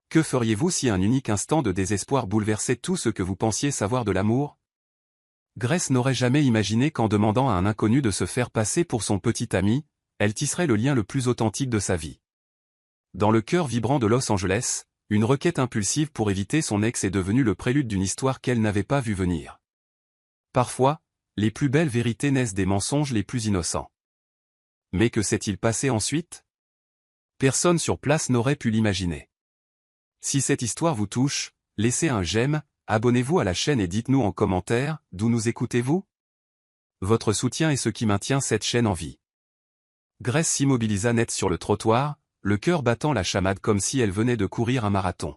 Que feriez-vous si un unique instant de désespoir bouleversait tout ce que vous pensiez savoir de l'amour? Grace n'aurait jamais imaginé qu'en demandant à un inconnu de se faire passer pour son petit ami, elle tisserait le lien le plus authentique de sa vie. Dans le cœur vibrant de Los Angeles, une requête impulsive pour éviter son ex est devenue le prélude d'une histoire qu'elle n'avait pas vue venir. Parfois, les plus belles vérités naissent des mensonges les plus innocents. Mais que s'est-il passé ensuite? Personne sur place n'aurait pu l'imaginer. Si cette histoire vous touche, laissez un j'aime, abonnez-vous à la chaîne et dites-nous en commentaire, d'où nous écoutez-vous? Votre soutien est ce qui maintient cette chaîne en vie. Grace s'immobilisa net sur le trottoir, le cœur battant la chamade comme si elle venait de courir un marathon.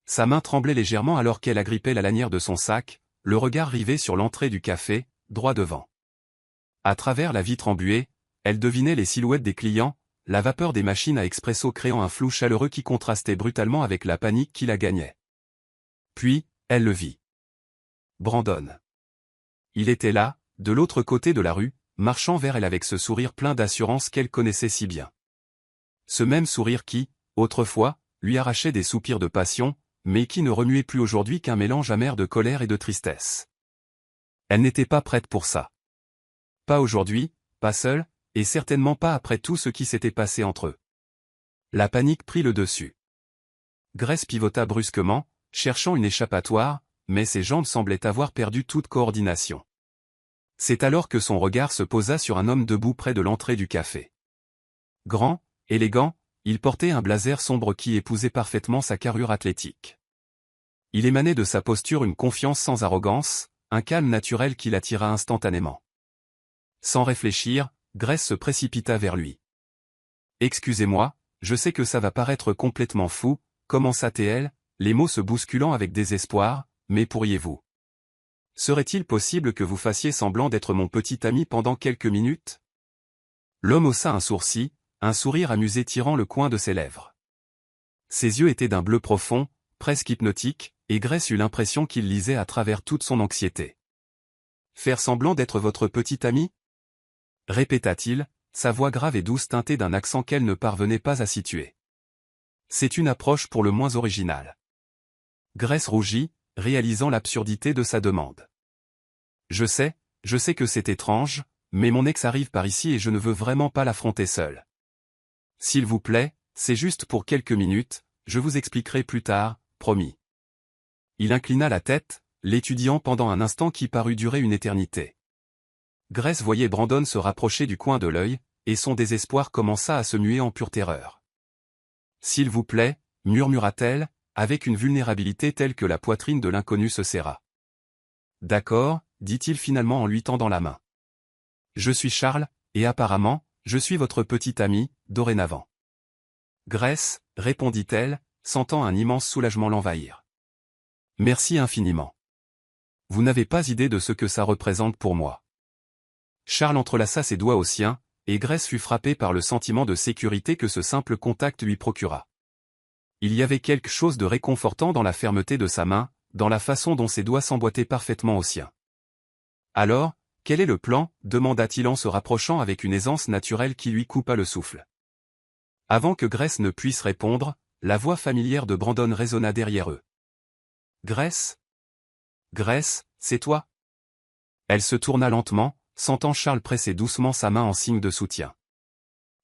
Sa main tremblait légèrement alors qu'elle agrippait la lanière de son sac, le regard rivé sur l'entrée du café, droit devant. À travers la vitre embuée, elle devinait les silhouettes des clients, la vapeur des machines à expresso créant un flou chaleureux qui contrastait brutalement avec la panique qui la gagnait. Puis, elle le vit. Brandon. Il était là, de l'autre côté de la rue, marchant vers elle avec ce sourire plein d'assurance qu'elle connaissait si bien. Ce même sourire qui, autrefois, lui arrachait des soupirs de passion, mais qui ne remuait plus aujourd'hui qu'un mélange amer de colère et de tristesse. Elle n'était pas prête pour ça. Pas aujourd'hui, pas seule, et certainement pas après tout ce qui s'était passé entre eux. La panique prit le dessus. Grace pivota brusquement, cherchant une échappatoire, mais ses jambes semblaient avoir perdu toute coordination. C'est alors que son regard se posa sur un homme debout près de l'entrée du café. Grand, élégant, il portait un blazer sombre qui épousait parfaitement sa carrure athlétique. Il émanait de sa posture une confiance sans arrogance, un calme naturel qui l'attira instantanément. Sans réfléchir, Grace se précipita vers lui. « Excusez-moi, je sais que ça va paraître complètement fou, commença-t-elle, les mots se bousculant avec désespoir, mais pourriez-vous? Serait-il possible que vous fassiez semblant d'être mon petit ami pendant quelques minutes ?» L'homme haussa un sourcil, un sourire amusé tirant le coin de ses lèvres. Ses yeux étaient d'un bleu profond, presque hypnotique, et Grace eut l'impression qu'il lisait à travers toute son anxiété. « Faire semblant d'être votre petit ami ?» répéta-t-il, sa voix grave et douce teintée d'un accent qu'elle ne parvenait pas à situer. C'est une approche pour le moins originale. Grace rougit, réalisant l'absurdité de sa demande. Je sais que c'est étrange, mais mon ex arrive par ici et je ne veux vraiment pas l'affronter seul. S'il vous plaît, c'est juste pour quelques minutes, je vous expliquerai plus tard, promis. Il inclina la tête, l'étudiant pendant un instant qui parut durer une éternité. Grace voyait Brandon se rapprocher du coin de l'œil, et son désespoir commença à se muer en pure terreur. « S'il vous plaît » murmura-t-elle, avec une vulnérabilité telle que la poitrine de l'inconnu se serra. « D'accord » dit-il finalement en lui tendant la main. « Je suis Charles, et apparemment, je suis votre petit ami, dorénavant. » Grace, répondit-elle, sentant un immense soulagement l'envahir. « Merci infiniment. Vous n'avez pas idée de ce que ça représente pour moi. » Charles entrelaça ses doigts aux siens, et Grace fut frappée par le sentiment de sécurité que ce simple contact lui procura. Il y avait quelque chose de réconfortant dans la fermeté de sa main, dans la façon dont ses doigts s'emboîtaient parfaitement aux siens. « Alors, quel est le plan » demanda-t-il en se rapprochant avec une aisance naturelle qui lui coupa le souffle. Avant que Grace ne puisse répondre, la voix familière de Brandon résonna derrière eux. « Grace ? Grace, c'est toi ?» Elle se tourna lentement, sentant Charles presser doucement sa main en signe de soutien.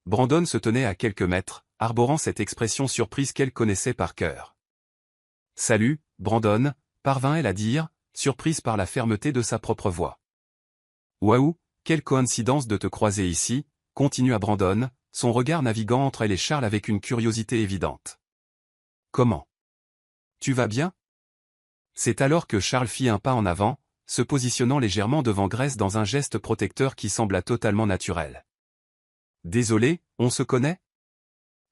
Brandon se tenait à quelques mètres, arborant cette expression surprise qu'elle connaissait par cœur. « Salut, Brandon » parvint-elle à dire, surprise par la fermeté de sa propre voix. « Waouh, quelle coïncidence de te croiser ici » continua Brandon, son regard naviguant entre elle et Charles avec une curiosité évidente. « Comment? Tu vas bien ?» C'est alors que Charles fit un pas en avant, se positionnant légèrement devant Grace dans un geste protecteur qui sembla totalement naturel. « Désolé, on se connaît ?»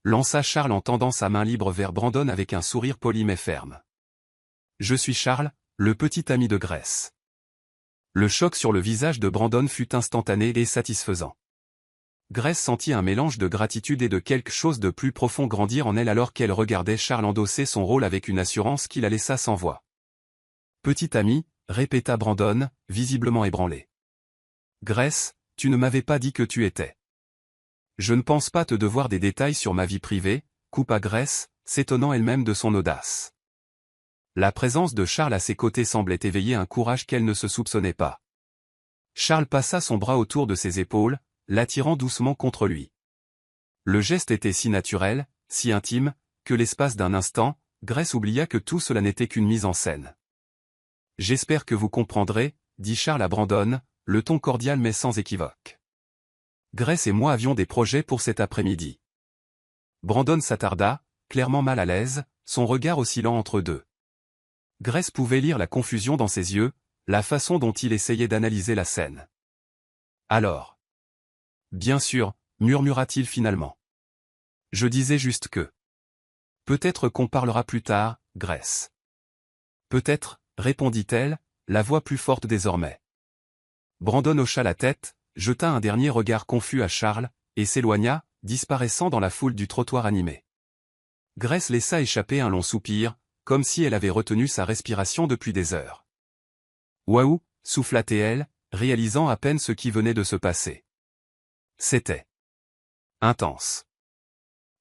lança Charles en tendant sa main libre vers Brandon avec un sourire poli mais ferme. « Je suis Charles, le petit ami de Grace. » Le choc sur le visage de Brandon fut instantané et satisfaisant. Grace sentit un mélange de gratitude et de quelque chose de plus profond grandir en elle alors qu'elle regardait Charles endosser son rôle avec une assurance qui la laissa sans voix. « Petit ami » répéta Brandon, visiblement ébranlé. « Grace, tu ne m'avais pas dit que tu étais. » Je ne pense pas te devoir des détails sur ma vie privée, coupa Grace, s'étonnant elle-même de son audace. La présence de Charles à ses côtés semblait éveiller un courage qu'elle ne se soupçonnait pas. Charles passa son bras autour de ses épaules, l'attirant doucement contre lui. Le geste était si naturel, si intime, que l'espace d'un instant, Grace oublia que tout cela n'était qu'une mise en scène. « J'espère que vous comprendrez, » dit Charles à Brandon, le ton cordial mais sans équivoque. « Grace et moi avions des projets pour cet après-midi. » Brandon s'attarda, clairement mal à l'aise, son regard oscillant entre deux. Grace pouvait lire la confusion dans ses yeux, la façon dont il essayait d'analyser la scène. « Alors. »« Bien sûr, » murmura-t-il finalement. « Je disais juste que. »« Peut-être qu'on parlera plus tard, Grace. »« Peut-être, » répondit-elle, la voix plus forte désormais. Brandon hocha la tête, jeta un dernier regard confus à Charles, et s'éloigna, disparaissant dans la foule du trottoir animé. Grace laissa échapper un long soupir, comme si elle avait retenu sa respiration depuis des heures. « Waouh » souffla-t-elle, réalisant à peine ce qui venait de se passer. C'était intense.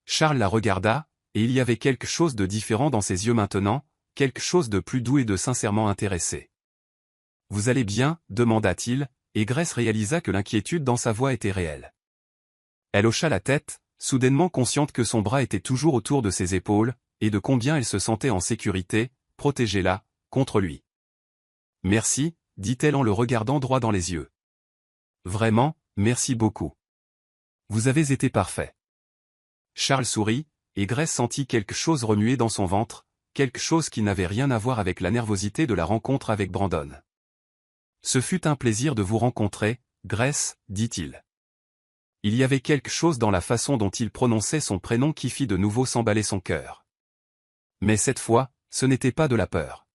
Charles la regarda, et il y avait quelque chose de différent dans ses yeux maintenant, quelque chose de plus doux et de sincèrement intéressé. « Vous allez bien » demanda-t-il, et Grace réalisa que l'inquiétude dans sa voix était réelle. Elle hocha la tête, soudainement consciente que son bras était toujours autour de ses épaules, et de combien elle se sentait en sécurité, protégée là, contre lui. « Merci » dit-elle en le regardant droit dans les yeux. « Vraiment, merci beaucoup. Vous avez été parfait. » Charles sourit, et Grace sentit quelque chose remuer dans son ventre, quelque chose qui n'avait rien à voir avec la nervosité de la rencontre avec Brandon. « Ce fut un plaisir de vous rencontrer, Grace, » dit-il. Il y avait quelque chose dans la façon dont il prononçait son prénom qui fit de nouveau s'emballer son cœur. Mais cette fois, ce n'était pas de la peur.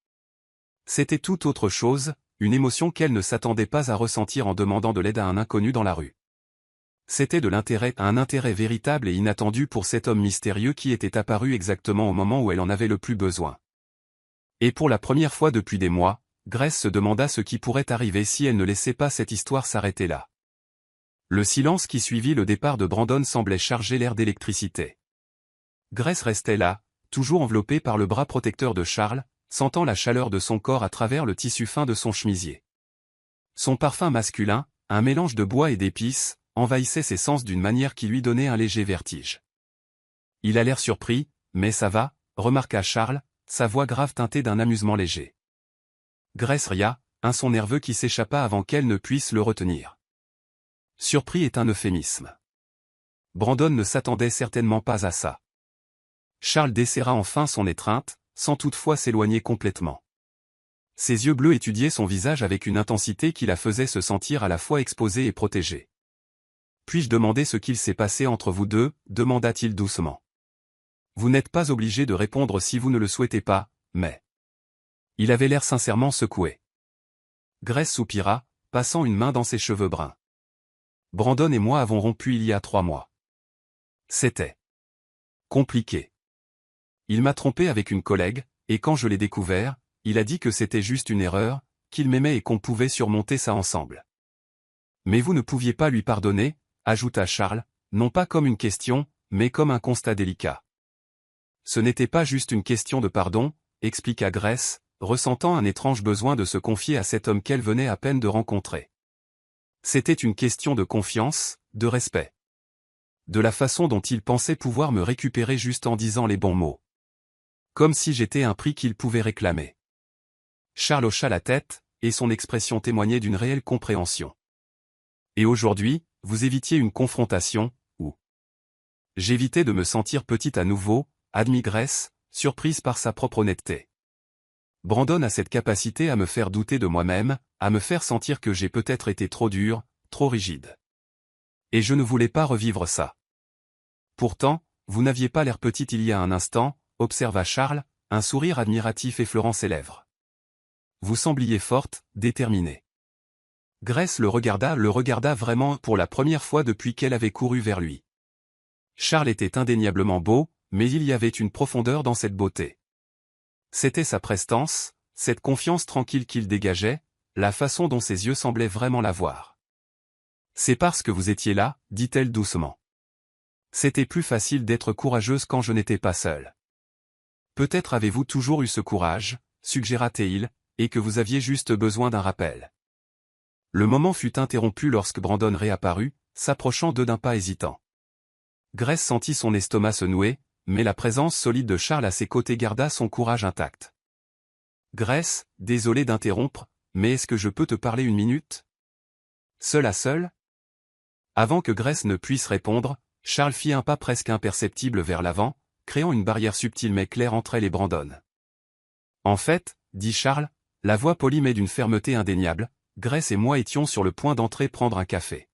C'était tout autre chose, une émotion qu'elle ne s'attendait pas à ressentir en demandant de l'aide à un inconnu dans la rue. C'était de l'intérêt, un intérêt véritable et inattendu pour cet homme mystérieux qui était apparu exactement au moment où elle en avait le plus besoin. Et pour la première fois depuis des mois, Grace se demanda ce qui pourrait arriver si elle ne laissait pas cette histoire s'arrêter là. Le silence qui suivit le départ de Brandon semblait charger l'air d'électricité. Grace restait là, toujours enveloppée par le bras protecteur de Charles, sentant la chaleur de son corps à travers le tissu fin de son chemisier. Son parfum masculin, un mélange de bois et d'épices, envahissait ses sens d'une manière qui lui donnait un léger vertige. Il a l'air surpris, mais ça va, remarqua Charles, sa voix grave teintée d'un amusement léger. Grace ria, un son nerveux qui s'échappa avant qu'elle ne puisse le retenir. Surpris est un euphémisme. Brandon ne s'attendait certainement pas à ça. Charles desserra enfin son étreinte, sans toutefois s'éloigner complètement. Ses yeux bleus étudiaient son visage avec une intensité qui la faisait se sentir à la fois exposée et protégée. « Puis-je demander ce qu'il s'est passé entre vous deux » demanda-t-il doucement. « Vous n'êtes pas obligé de répondre si vous ne le souhaitez pas, mais... » Il avait l'air sincèrement secoué. Grace soupira, passant une main dans ses cheveux bruns. « Brandon et moi avons rompu il y a 3 mois. C'était compliqué. Il m'a trompé avec une collègue, et quand je l'ai découvert, il a dit que c'était juste une erreur, qu'il m'aimait et qu'on pouvait surmonter ça ensemble. Mais vous ne pouviez pas lui pardonner, ajouta Charles, non pas comme une question, mais comme un constat délicat. Ce n'était pas juste une question de pardon, expliqua Grace, ressentant un étrange besoin de se confier à cet homme qu'elle venait à peine de rencontrer. C'était une question de confiance, de respect. De la façon dont il pensait pouvoir me récupérer juste en disant les bons mots. Comme si j'étais un prix qu'il pouvait réclamer. Charles hocha la tête, et son expression témoignait d'une réelle compréhension. Et aujourd'hui, vous évitiez une confrontation, ou... J'évitais de me sentir petite à nouveau, admit Grace, surprise par sa propre honnêteté. Brandon a cette capacité à me faire douter de moi-même, à me faire sentir que j'ai peut-être été trop dur, trop rigide. Et je ne voulais pas revivre ça. Pourtant, vous n'aviez pas l'air petite il y a un instant, observa Charles, un sourire admiratif effleurant ses lèvres. Vous sembliez forte, déterminée. Grace le regarda vraiment pour la première fois depuis qu'elle avait couru vers lui. Charles était indéniablement beau, mais il y avait une profondeur dans cette beauté. C'était sa prestance, cette confiance tranquille qu'il dégageait, la façon dont ses yeux semblaient vraiment la voir. C'est parce que vous étiez là, dit-elle doucement. C'était plus facile d'être courageuse quand je n'étais pas seule. Peut-être avez-vous toujours eu ce courage, suggéra Théil, et que vous aviez juste besoin d'un rappel. Le moment fut interrompu lorsque Brandon réapparut, s'approchant d'eux d'un pas hésitant. Grace sentit son estomac se nouer, mais la présence solide de Charles à ses côtés garda son courage intact. Grace, désolé d'interrompre, mais est-ce que je peux te parler une minute? Seul à seul? Avant que Grace ne puisse répondre, Charles fit un pas presque imperceptible vers l'avant, créant une barrière subtile mais claire entre elle et Brandon. En fait, dit Charles, la voix polie mais d'une fermeté indéniable, Grace et moi étions sur le point d'entrer prendre un café.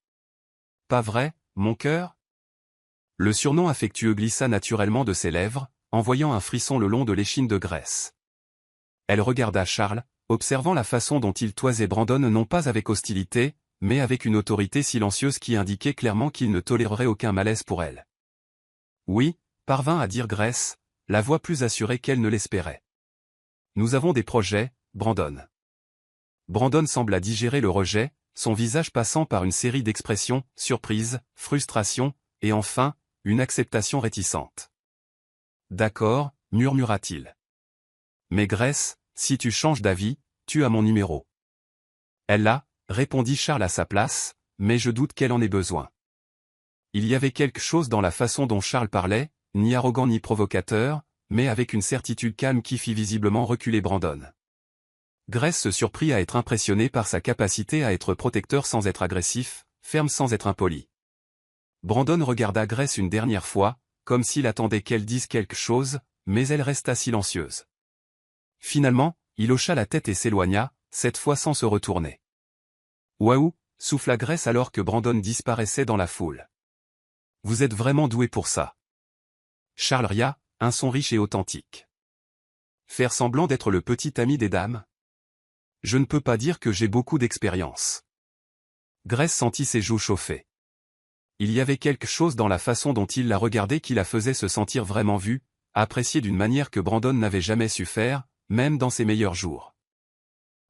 Pas vrai, mon cœur? Le surnom affectueux glissa naturellement de ses lèvres, envoyant un frisson le long de l'échine de Grace. Elle regarda Charles, observant la façon dont il toisait Brandon non pas avec hostilité, mais avec une autorité silencieuse qui indiquait clairement qu'il ne tolérerait aucun malaise pour elle. Oui, parvint à dire Grace, la voix plus assurée qu'elle ne l'espérait. Nous avons des projets, Brandon. Brandon sembla digérer le rejet, son visage passant par une série d'expressions, surprise, frustration, et enfin, une acceptation réticente. D'accord, murmura-t-il. Mais Grace, si tu changes d'avis, tu as mon numéro. Elle l'a, répondit Charles à sa place, mais je doute qu'elle en ait besoin. Il y avait quelque chose dans la façon dont Charles parlait, ni arrogant ni provocateur, mais avec une certitude calme qui fit visiblement reculer Brandon. Grace se surprit à être impressionné par sa capacité à être protecteur sans être agressif, ferme sans être impoli. Brandon regarda Grace une dernière fois, comme s'il attendait qu'elle dise quelque chose, mais elle resta silencieuse. Finalement, il hocha la tête et s'éloigna, cette fois sans se retourner. Waouh, souffla Grace alors que Brandon disparaissait dans la foule. Vous êtes vraiment doué pour ça. Charles ria, un son riche et authentique. Faire semblant d'être le petit ami des dames? Je ne peux pas dire que j'ai beaucoup d'expérience. Grace sentit ses joues chauffer. Il y avait quelque chose dans la façon dont il la regardait qui la faisait se sentir vraiment vue, appréciée d'une manière que Brandon n'avait jamais su faire, même dans ses meilleurs jours.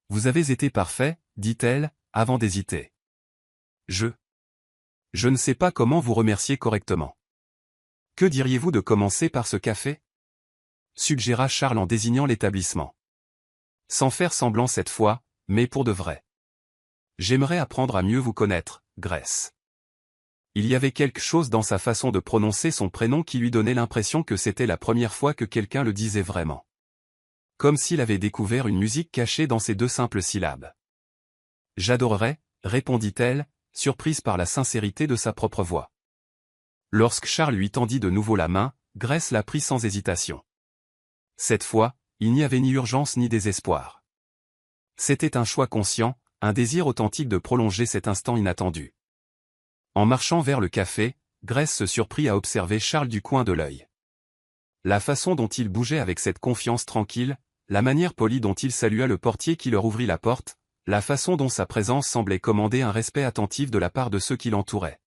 Vous avez été parfait, dit-elle, avant d'hésiter. Je ne sais pas comment vous remercier correctement. Que diriez-vous de commencer par ce café? Suggéra Charles en désignant l'établissement. Sans faire semblant cette fois, mais pour de vrai. J'aimerais apprendre à mieux vous connaître, Grace. Il y avait quelque chose dans sa façon de prononcer son prénom qui lui donnait l'impression que c'était la première fois que quelqu'un le disait vraiment. Comme s'il avait découvert une musique cachée dans ces deux simples syllabes. J'adorerais, répondit-elle, surprise par la sincérité de sa propre voix. Lorsque Charles lui tendit de nouveau la main, Grace la prit sans hésitation. Cette fois, il n'y avait ni urgence ni désespoir. C'était un choix conscient, un désir authentique de prolonger cet instant inattendu. En marchant vers le café, Grace se surprit à observer Charles du coin de l'œil. La façon dont il bougeait avec cette confiance tranquille, la manière polie dont il salua le portier qui leur ouvrit la porte, la façon dont sa présence semblait commander un respect attentif de la part de ceux qui l'entouraient.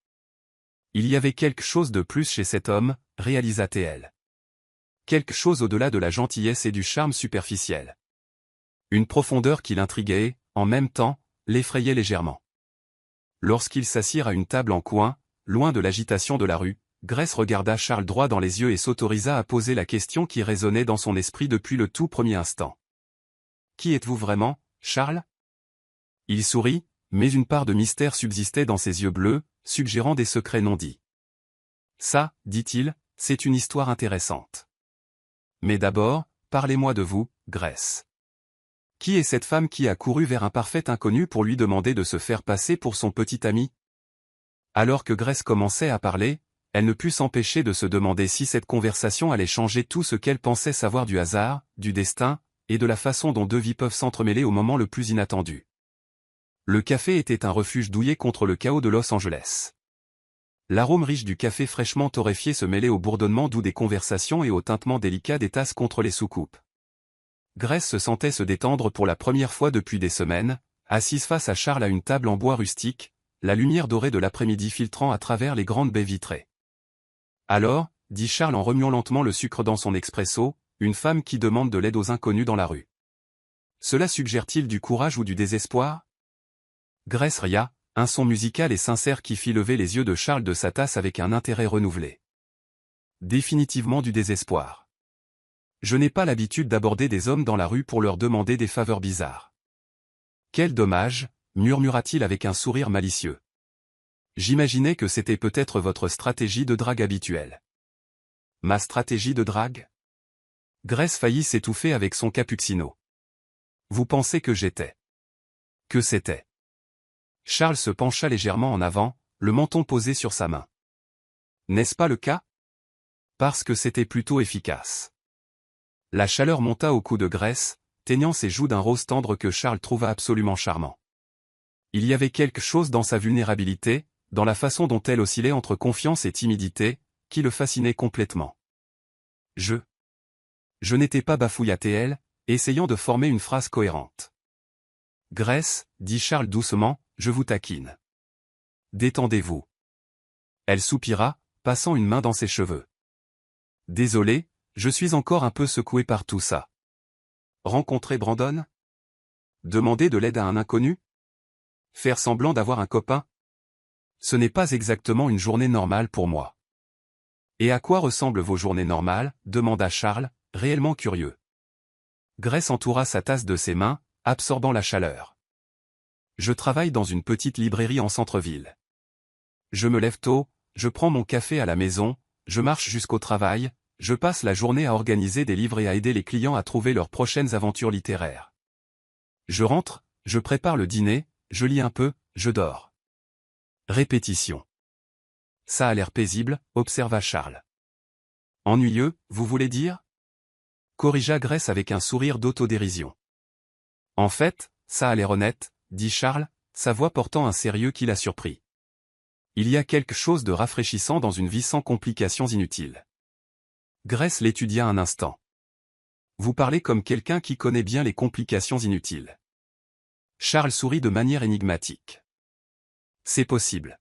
Il y avait quelque chose de plus chez cet homme, réalisa-t-elle. Quelque chose au-delà de la gentillesse et du charme superficiel. Une profondeur qui l'intriguait et, en même temps, l'effrayait légèrement. Lorsqu'ils s'assirent à une table en coin, loin de l'agitation de la rue, Grace regarda Charles droit dans les yeux et s'autorisa à poser la question qui résonnait dans son esprit depuis le tout premier instant. Qui êtes-vous vraiment, Charles? Il sourit, mais une part de mystère subsistait dans ses yeux bleus, suggérant des secrets non dits. Ça, dit-il, c'est une histoire intéressante. Mais d'abord, parlez-moi de vous, Grace. Qui est cette femme qui a couru vers un parfait inconnu pour lui demander de se faire passer pour son petit ami? Alors que Grace commençait à parler, elle ne put s'empêcher de se demander si cette conversation allait changer tout ce qu'elle pensait savoir du hasard, du destin, et de la façon dont deux vies peuvent s'entremêler au moment le plus inattendu. Le café était un refuge douillet contre le chaos de Los Angeles. L'arôme riche du café fraîchement torréfié se mêlait au bourdonnement doux des conversations et au tintement délicat des tasses contre les soucoupes. Grace se sentait se détendre pour la première fois depuis des semaines, assise face à Charles à une table en bois rustique, la lumière dorée de l'après-midi filtrant à travers les grandes baies vitrées. Alors, dit Charles en remuant lentement le sucre dans son expresso, une femme qui demande de l'aide aux inconnus dans la rue. Cela suggère-t-il du courage ou du désespoir? Grace ria, un son musical et sincère qui fit lever les yeux de Charles de sa tasse avec un intérêt renouvelé. Définitivement du désespoir. Je n'ai pas l'habitude d'aborder des hommes dans la rue pour leur demander des faveurs bizarres. Quel dommage, murmura-t-il avec un sourire malicieux. J'imaginais que c'était peut-être votre stratégie de drague habituelle. Ma stratégie de drague? Grace faillit s'étouffer avec son cappuccino. Vous pensez que j'étais? Que c'était? Charles se pencha légèrement en avant, le menton posé sur sa main. N'est-ce pas le cas? Parce que c'était plutôt efficace. La chaleur monta au cou de Grace, teignant ses joues d'un rose tendre que Charles trouva absolument charmant. Il y avait quelque chose dans sa vulnérabilité, dans la façon dont elle oscillait entre confiance et timidité, qui le fascinait complètement. Je n'étais pas bafouillaté-elle, essayant de former une phrase cohérente. Grace, dit Charles doucement, je vous taquine. Détendez-vous. Elle soupira, passant une main dans ses cheveux. Désolé, je suis encore un peu secoué par tout ça. Rencontrer Brandon? Demander de l'aide à un inconnu? Faire semblant d'avoir un copain? Ce n'est pas exactement une journée normale pour moi. Et à quoi ressemblent vos journées normales? Demanda Charles, réellement curieux. Grace entoura sa tasse de ses mains, absorbant la chaleur. Je travaille dans une petite librairie en centre-ville. Je me lève tôt, je prends mon café à la maison, je marche jusqu'au travail, je passe la journée à organiser des livres et à aider les clients à trouver leurs prochaines aventures littéraires. Je rentre, je prépare le dîner, je lis un peu, je dors. Répétition. Ça a l'air paisible, observa Charles. Ennuyeux, vous voulez dire? Corrigea Grace avec un sourire d'autodérision. En fait, ça a l'air honnête, dit Charles, sa voix portant un sérieux qui l'a surpris. Il y a quelque chose de rafraîchissant dans une vie sans complications inutiles. Grace l'étudia un instant. Vous parlez comme quelqu'un qui connaît bien les complications inutiles. Charles sourit de manière énigmatique. C'est possible.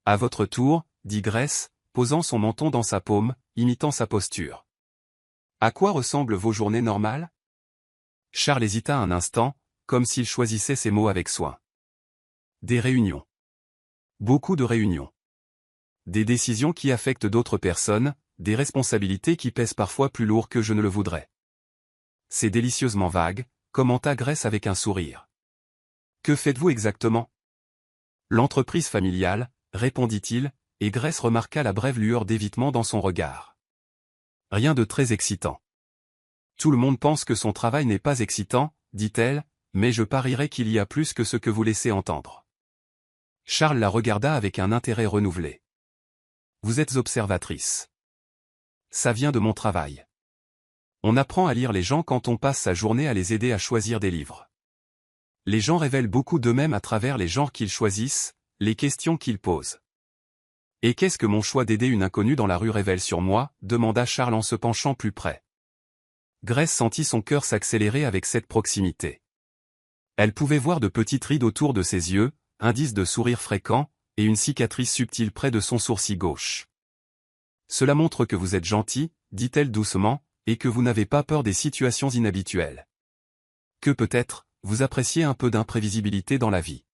À votre tour, dit Grace, posant son menton dans sa paume, imitant sa posture. À quoi ressemblent vos journées normales? Charles hésita un instant, comme s'il choisissait ses mots avec soin. Des réunions. Beaucoup de réunions. Des décisions qui affectent d'autres personnes, des responsabilités qui pèsent parfois plus lourd que je ne le voudrais. C'est délicieusement vague, commenta Grace avec un sourire. Que faites-vous exactement? L'entreprise familiale, répondit-il, et Grace remarqua la brève lueur d'évitement dans son regard. Rien de très excitant. Tout le monde pense que son travail n'est pas excitant, dit-elle, mais je parierais qu'il y a plus que ce que vous laissez entendre. Charles la regarda avec un intérêt renouvelé. Vous êtes observatrice. Ça vient de mon travail. On apprend à lire les gens quand on passe sa journée à les aider à choisir des livres. Les gens révèlent beaucoup d'eux-mêmes à travers les genres qu'ils choisissent, les questions qu'ils posent. Et qu'est-ce que mon choix d'aider une inconnue dans la rue révèle sur moi? Demanda Charles en se penchant plus près. Grace sentit son cœur s'accélérer avec cette proximité. Elle pouvait voir de petites rides autour de ses yeux, indice de sourire fréquent, et une cicatrice subtile près de son sourcil gauche. Cela montre que vous êtes gentil, dit-elle doucement, et que vous n'avez pas peur des situations inhabituelles. Que peut-être, vous appréciez un peu d'imprévisibilité dans la vie.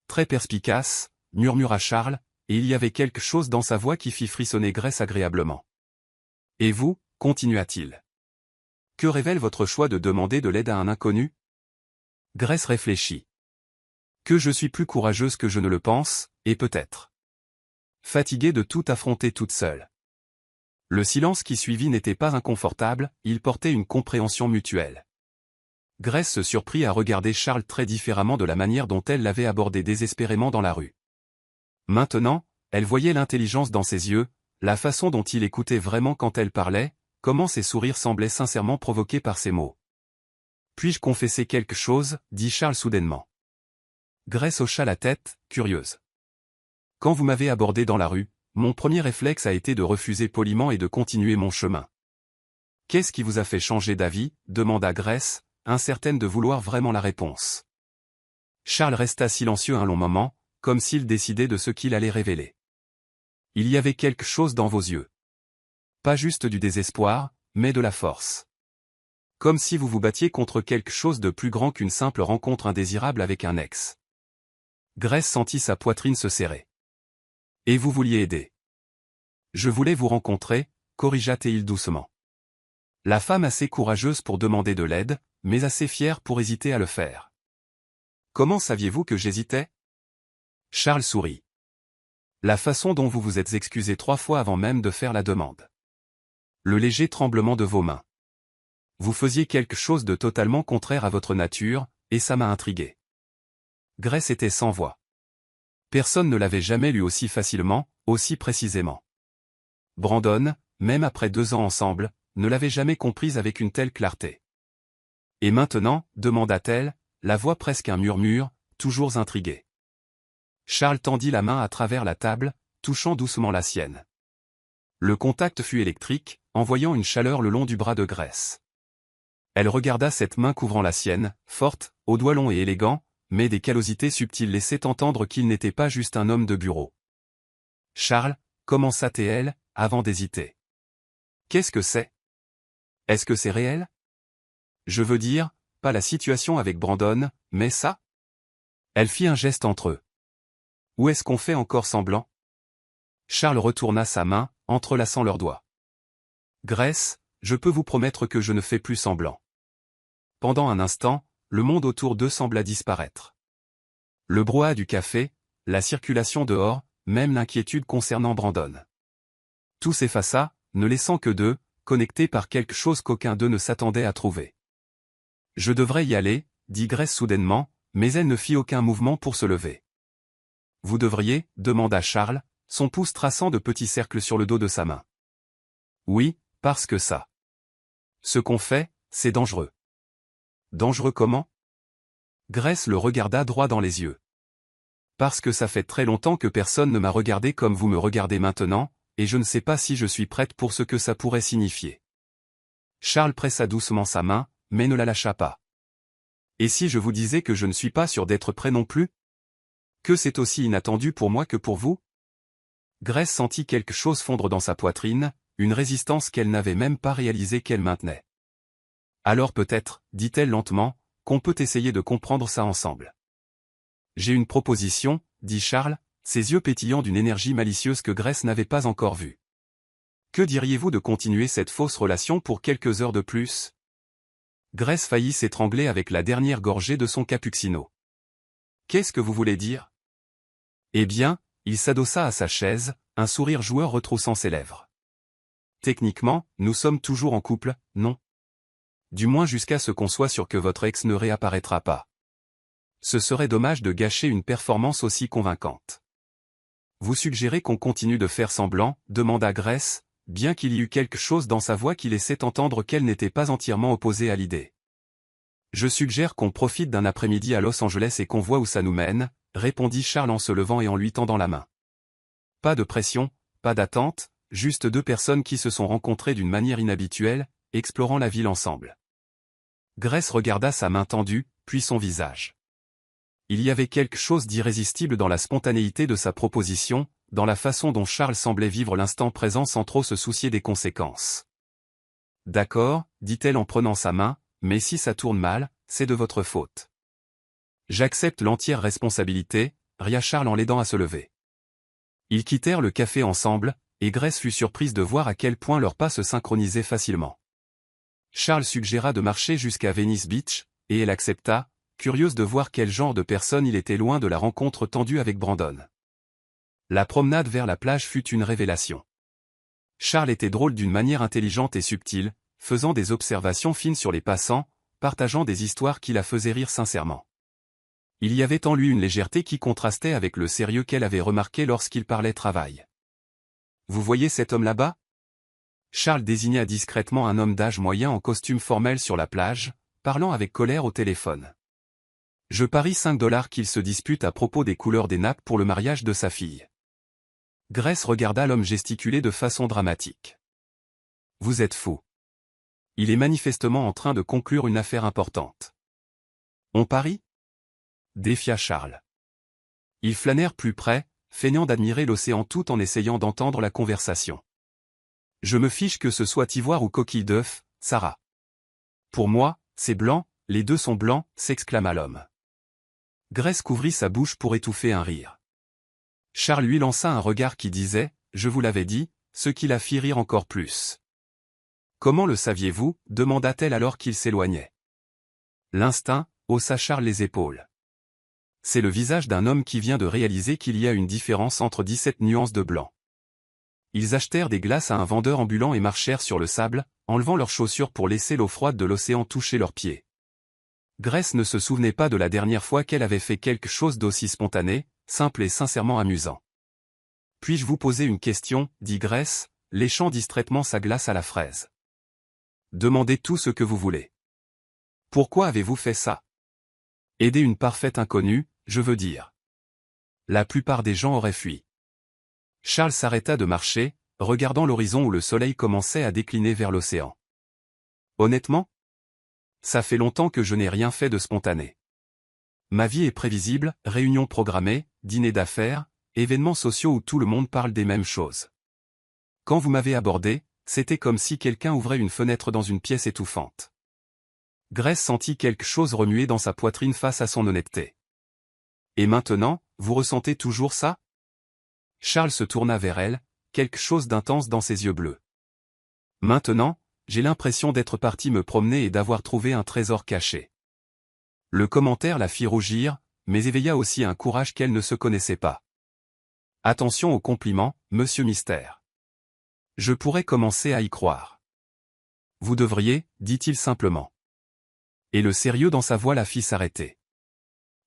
Très perspicace, murmura Charles, et il y avait quelque chose dans sa voix qui fit frissonner Grace agréablement. Et vous, continua-t-il. Que révèle votre choix de demander de l'aide à un inconnu? Grace réfléchit. Que je suis plus courageuse que je ne le pense, et peut-être fatiguée de tout affronter toute seule. Le silence qui suivit n'était pas inconfortable, il portait une compréhension mutuelle. Grace se surprit à regarder Charles très différemment de la manière dont elle l'avait abordé désespérément dans la rue. Maintenant, elle voyait l'intelligence dans ses yeux, la façon dont il écoutait vraiment quand elle parlait, comment ses sourires semblaient sincèrement provoqués par ses mots. Puis-je confesser quelque chose, dit Charles soudainement. Grace hocha la tête, curieuse. Quand vous m'avez abordé dans la rue, mon premier réflexe a été de refuser poliment et de continuer mon chemin. Qu'est-ce qui vous a fait changer d'avis? Demanda Grace, incertaine de vouloir vraiment la réponse. Charles resta silencieux un long moment, comme s'il décidait de ce qu'il allait révéler. Il y avait quelque chose dans vos yeux. Pas juste du désespoir, mais de la force. Comme si vous vous battiez contre quelque chose de plus grand qu'une simple rencontre indésirable avec un ex. Grace sentit sa poitrine se serrer. Et vous vouliez aider. Je voulais vous rencontrer, corrigea-t-il doucement. La femme assez courageuse pour demander de l'aide, mais assez fière pour hésiter à le faire. Comment saviez-vous que j'hésitais? Charles sourit. La façon dont vous vous êtes excusé 3 fois avant même de faire la demande. Le léger tremblement de vos mains. Vous faisiez quelque chose de totalement contraire à votre nature, et ça m'a intrigué. Grace était sans voix. Personne ne l'avait jamais lu aussi facilement, aussi précisément. Brandon, même après 2 ans ensemble, ne l'avait jamais comprise avec une telle clarté. Et maintenant, demanda-t-elle, la voix presque un murmure, toujours intriguée. Charles tendit la main à travers la table, touchant doucement la sienne. Le contact fut électrique, envoyant une chaleur le long du bras de Grace. Elle regarda cette main couvrant la sienne, forte, aux doigts longs et élégants, mais des callosités subtiles laissaient entendre qu'il n'était pas juste un homme de bureau. Charles, commença-t-elle, avant d'hésiter. Qu'est-ce que c'est? Est-ce que c'est réel? Je veux dire, pas la situation avec Brandon, mais ça? Elle fit un geste entre eux. Ou est-ce qu'on fait encore semblant? Charles retourna sa main, entrelaçant leurs doigts. Grace, je peux vous promettre que je ne fais plus semblant. Pendant un instant, le monde autour d'eux sembla disparaître. Le brouhaha du café, la circulation dehors, même l'inquiétude concernant Brandon. Tout s'effaça, ne laissant que deux, connectés par quelque chose qu'aucun d'eux ne s'attendait à trouver. Je devrais y aller, dit Grace soudainement, mais elle ne fit aucun mouvement pour se lever. Vous devriez, demanda Charles, son pouce traçant de petits cercles sur le dos de sa main. Oui, parce que ça. Ce qu'on fait, c'est dangereux. Dangereux comment? Grace le regarda droit dans les yeux. Parce que ça fait très longtemps que personne ne m'a regardé comme vous me regardez maintenant, et je ne sais pas si je suis prête pour ce que ça pourrait signifier. Charles pressa doucement sa main, mais ne la lâcha pas. Et si je vous disais que je ne suis pas sûr d'être prêt non plus? Que c'est aussi inattendu pour moi que pour vous? Grace sentit quelque chose fondre dans sa poitrine, une résistance qu'elle n'avait même pas réalisé qu'elle maintenait. Alors peut-être, dit-elle lentement, qu'on peut essayer de comprendre ça ensemble. J'ai une proposition, dit Charles, ses yeux pétillant d'une énergie malicieuse que Grace n'avait pas encore vue. Que diriez-vous de continuer cette fausse relation pour quelques heures de plus? Grace faillit s'étrangler avec la dernière gorgée de son cappuccino. Qu'est-ce que vous voulez dire? Eh bien, il s'adossa à sa chaise, un sourire joueur retroussant ses lèvres. Techniquement, nous sommes toujours en couple, non? Du moins jusqu'à ce qu'on soit sûr que votre ex ne réapparaîtra pas. Ce serait dommage de gâcher une performance aussi convaincante. Vous suggérez qu'on continue de faire semblant, demanda Grace, bien qu'il y eût quelque chose dans sa voix qui laissait entendre qu'elle n'était pas entièrement opposée à l'idée. Je suggère qu'on profite d'un après-midi à Los Angeles et qu'on voit où ça nous mène, répondit Charles en se levant et en lui tendant la main. Pas de pression, pas d'attente, juste 2 personnes qui se sont rencontrées d'une manière inhabituelle, explorant la ville ensemble. Grace regarda sa main tendue, puis son visage. Il y avait quelque chose d'irrésistible dans la spontanéité de sa proposition, dans la façon dont Charles semblait vivre l'instant présent sans trop se soucier des conséquences. D'accord, dit-elle en prenant sa main, mais si ça tourne mal, c'est de votre faute. J'accepte l'entière responsabilité, ria Charles en l'aidant à se lever. Ils quittèrent le café ensemble, et Grace fut surprise de voir à quel point leurs pas se synchronisaient facilement. Charles suggéra de marcher jusqu'à Venice Beach, et elle accepta, curieuse de voir quel genre de personne il était loin de la rencontre tendue avec Brandon. La promenade vers la plage fut une révélation. Charles était drôle d'une manière intelligente et subtile, faisant des observations fines sur les passants, partageant des histoires qui la faisaient rire sincèrement. Il y avait en lui une légèreté qui contrastait avec le sérieux qu'elle avait remarqué lorsqu'il parlait travail. « Vous voyez cet homme là-bas » Charles désigna discrètement un homme d'âge moyen en costume formel sur la plage, parlant avec colère au téléphone. Je parie $5 qu'il se dispute à propos des couleurs des nappes pour le mariage de sa fille. Grace regarda l'homme gesticuler de façon dramatique. Vous êtes fou. Il est manifestement en train de conclure une affaire importante. On parie? Défia Charles. Ils flânèrent plus près, feignant d'admirer l'océan tout en essayant d'entendre la conversation. Je me fiche que ce soit ivoire ou coquille d'œuf, Sarah. Pour moi, c'est blanc, les deux sont blancs, s'exclama l'homme. Grace couvrit sa bouche pour étouffer un rire. Charles lui lança un regard qui disait, je vous l'avais dit, ce qui la fit rire encore plus. Comment le saviez-vous demanda-t-elle alors qu'il s'éloignait. L'instinct, haussa Charles les épaules. C'est le visage d'un homme qui vient de réaliser qu'il y a une différence entre 17 nuances de blanc. Ils achetèrent des glaces à un vendeur ambulant et marchèrent sur le sable, enlevant leurs chaussures pour laisser l'eau froide de l'océan toucher leurs pieds. Grace ne se souvenait pas de la dernière fois qu'elle avait fait quelque chose d'aussi spontané, simple et sincèrement amusant. « Puis-je vous poser une question » dit Grace, léchant distraitement sa glace à la fraise. « Demandez tout ce que vous voulez. »« Pourquoi avez-vous fait ça ?»« Aider une parfaite inconnue, je veux dire. » La plupart des gens auraient fui. Charles s'arrêta de marcher, regardant l'horizon où le soleil commençait à décliner vers l'océan. « Honnêtement ? Ça fait longtemps que je n'ai rien fait de spontané. Ma vie est prévisible, réunions programmées, dîners d'affaires, événements sociaux où tout le monde parle des mêmes choses. Quand vous m'avez abordé, c'était comme si quelqu'un ouvrait une fenêtre dans une pièce étouffante. » Grace sentit quelque chose remuer dans sa poitrine face à son honnêteté. « Et maintenant, vous ressentez toujours ça ?» Charles se tourna vers elle, quelque chose d'intense dans ses yeux bleus. « Maintenant, j'ai l'impression d'être parti me promener et d'avoir trouvé un trésor caché. » Le commentaire la fit rougir, mais éveilla aussi un courage qu'elle ne se connaissait pas. « Attention aux compliments, Monsieur Mystère. Je pourrais commencer à y croire. »« Vous devriez, dit-il simplement. » Et le sérieux dans sa voix la fit s'arrêter.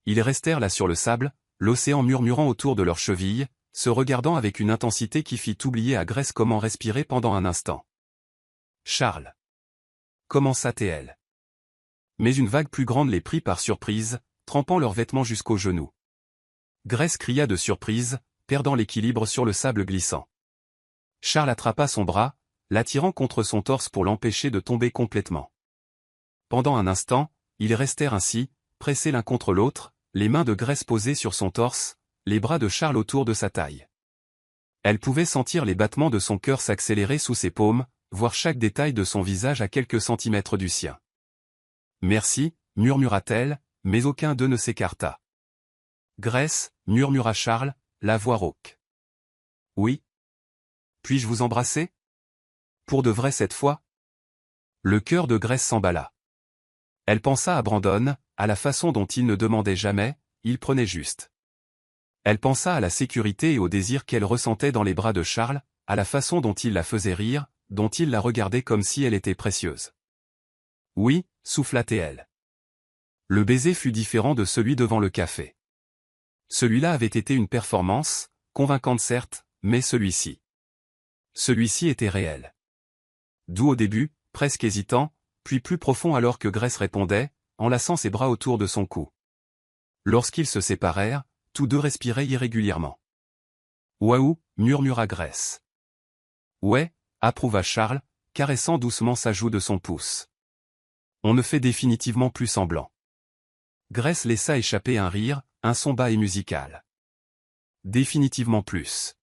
Ils restèrent là sur le sable, l'océan murmurant autour de leurs chevilles, se regardant avec une intensité qui fit oublier à Grace comment respirer pendant un instant. « Charles » commença-t-elle. Mais une vague plus grande les prit par surprise, trempant leurs vêtements jusqu'aux genoux. Grace cria de surprise, perdant l'équilibre sur le sable glissant. Charles attrapa son bras, l'attirant contre son torse pour l'empêcher de tomber complètement. Pendant un instant, ils restèrent ainsi, pressés l'un contre l'autre, les mains de Grace posées sur son torse, les bras de Charles autour de sa taille. Elle pouvait sentir les battements de son cœur s'accélérer sous ses paumes, voir chaque détail de son visage à quelques centimètres du sien. « Merci, murmura-t-elle, mais aucun d'eux ne s'écarta. « Grace, murmura Charles, la voix rauque. « Oui. Puis-je vous embrasser ? Pour de vrai cette fois ?» Le cœur de Grace s'emballa. Elle pensa à Brandon, à la façon dont il ne demandait jamais, il prenait juste. Elle pensa à la sécurité et au désir qu'elle ressentait dans les bras de Charles, à la façon dont il la faisait rire, dont il la regardait comme si elle était précieuse. « Oui, souffla-t-elle. » Le baiser fut différent de celui devant le café. Celui-là avait été une performance, convaincante certes, mais celui-ci était réel. Doux au début, presque hésitant, puis plus profond alors que Grace répondait, enlaçant ses bras autour de son cou. Lorsqu'ils se séparèrent, tous deux respiraient irrégulièrement. « Waouh » murmura Grace. « Ouais » approuva Charles, caressant doucement sa joue de son pouce. « On ne fait définitivement plus semblant. » Grace laissa échapper un rire, un son bas et musical. « Définitivement plus. »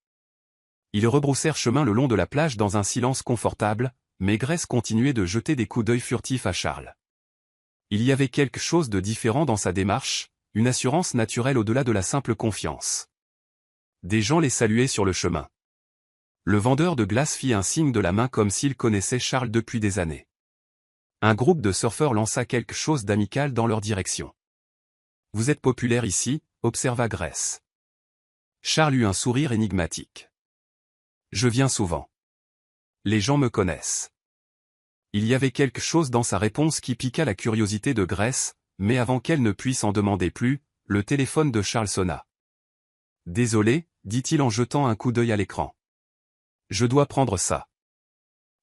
Ils rebroussèrent chemin le long de la plage dans un silence confortable, mais Grace continuait de jeter des coups d'œil furtifs à Charles. Il y avait quelque chose de différent dans sa démarche, une assurance naturelle au-delà de la simple confiance. Des gens les saluaient sur le chemin. Le vendeur de glace fit un signe de la main comme s'il connaissait Charles depuis des années. Un groupe de surfeurs lança quelque chose d'amical dans leur direction. « Vous êtes populaire ici » observa Grace. Charles eut un sourire énigmatique. « Je viens souvent. Les gens me connaissent. » Il y avait quelque chose dans sa réponse qui piqua la curiosité de Grace, mais avant qu'elle ne puisse en demander plus, le téléphone de Charles sonna. « Désolé » dit-il en jetant un coup d'œil à l'écran. « Je dois prendre ça. »«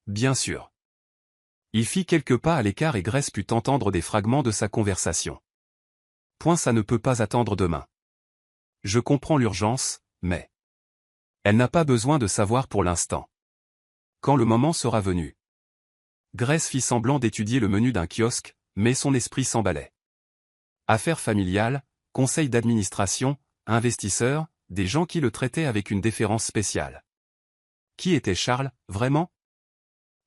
Bien sûr. » Il fit quelques pas à l'écart et Grace put entendre des fragments de sa conversation. « Point, ça ne peut pas attendre demain. Je comprends l'urgence, mais... » Elle n'a pas besoin de savoir pour l'instant. Quand le moment sera venu. Grace fit semblant d'étudier le menu d'un kiosque, mais son esprit s'emballait. Affaires familiales, conseil d'administration, investisseurs, des gens qui le traitaient avec une déférence spéciale. Qui était Charles, vraiment?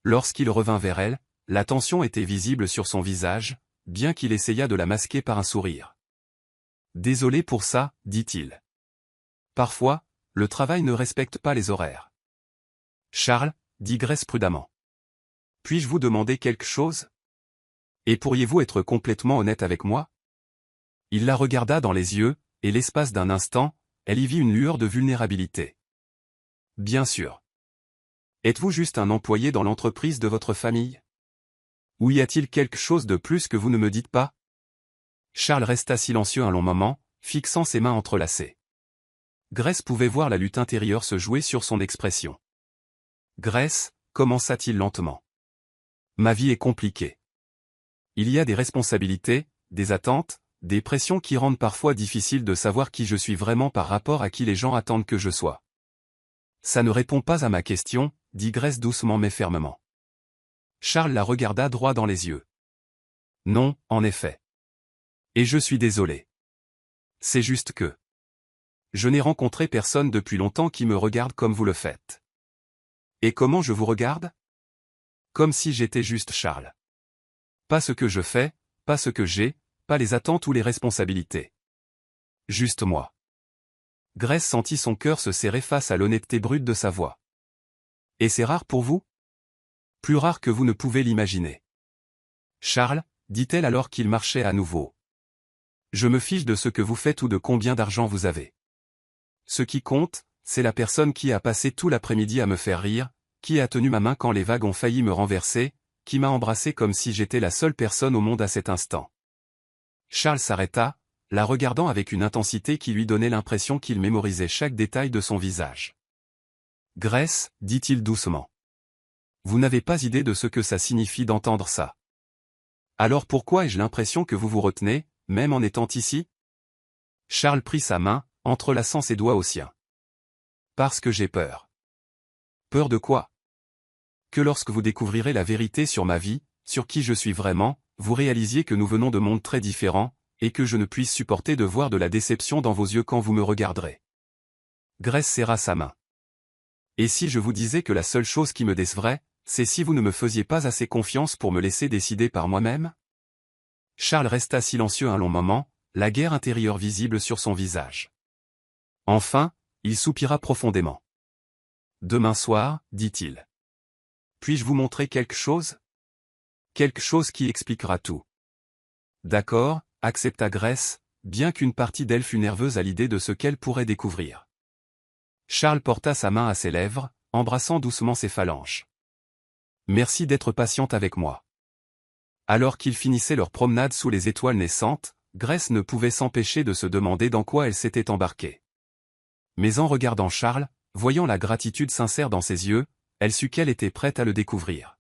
Lorsqu'il revint vers elle, la tension était visible sur son visage, bien qu'il essayât de la masquer par un sourire. « Désolé pour ça, dit-il. Parfois, le travail ne respecte pas les horaires. » Charles, dit Grace prudemment. Puis-je vous demander quelque chose? Et pourriez-vous être complètement honnête avec moi? Il la regarda dans les yeux, et l'espace d'un instant, elle y vit une lueur de vulnérabilité. Bien sûr. Êtes-vous juste un employé dans l'entreprise de votre famille? Ou y a-t-il quelque chose de plus que vous ne me dites pas? Charles resta silencieux un long moment, fixant ses mains entrelacées. Grace pouvait voir la lutte intérieure se jouer sur son expression. Grace, commença-t-il lentement. Ma vie est compliquée. Il y a des responsabilités, des attentes, des pressions qui rendent parfois difficile de savoir qui je suis vraiment par rapport à qui les gens attendent que je sois. Ça ne répond pas à ma question, dit Grace doucement mais fermement. Charles la regarda droit dans les yeux. Non, en effet. Et je suis désolé. C'est juste que je n'ai rencontré personne depuis longtemps qui me regarde comme vous le faites. Et comment je vous regarde? Comme si j'étais juste Charles. Pas ce que je fais, pas ce que j'ai, pas les attentes ou les responsabilités. Juste moi. Grace sentit son cœur se serrer face à l'honnêteté brute de sa voix. Et c'est rare pour vous? Plus rare que vous ne pouvez l'imaginer. Charles, dit-elle alors qu'il marchait à nouveau. Je me fiche de ce que vous faites ou de combien d'argent vous avez. Ce qui compte, c'est la personne qui a passé tout l'après-midi à me faire rire, qui a tenu ma main quand les vagues ont failli me renverser, qui m'a embrassé comme si j'étais la seule personne au monde à cet instant. Charles s'arrêta, la regardant avec une intensité qui lui donnait l'impression qu'il mémorisait chaque détail de son visage. Grace, dit-il doucement. Vous n'avez pas idée de ce que ça signifie d'entendre ça. Alors pourquoi ai-je l'impression que vous vous retenez, même en étant ici? Charles prit sa main, entrelaçant ses doigts aux siens. Parce que j'ai peur. Peur de quoi? Que lorsque vous découvrirez la vérité sur ma vie, sur qui je suis vraiment, vous réalisiez que nous venons de mondes très différents, et que je ne puisse supporter de voir de la déception dans vos yeux quand vous me regarderez. Grace serra sa main. Et si je vous disais que la seule chose qui me décevrait, c'est si vous ne me faisiez pas assez confiance pour me laisser décider par moi-même? Charles resta silencieux un long moment, la guerre intérieure visible sur son visage. Enfin, il soupira profondément. Demain soir, dit-il. Puis-je vous montrer quelque chose? Quelque chose qui expliquera tout. D'accord, accepta Grace, bien qu'une partie d'elle fût nerveuse à l'idée de ce qu'elle pourrait découvrir. Charles porta sa main à ses lèvres, embrassant doucement ses phalanges. Merci d'être patiente avec moi. Alors qu'ils finissaient leur promenade sous les étoiles naissantes, Grace ne pouvait s'empêcher de se demander dans quoi elle s'était embarquée. Mais en regardant Charles, voyant la gratitude sincère dans ses yeux, elle sut qu'elle était prête à le découvrir.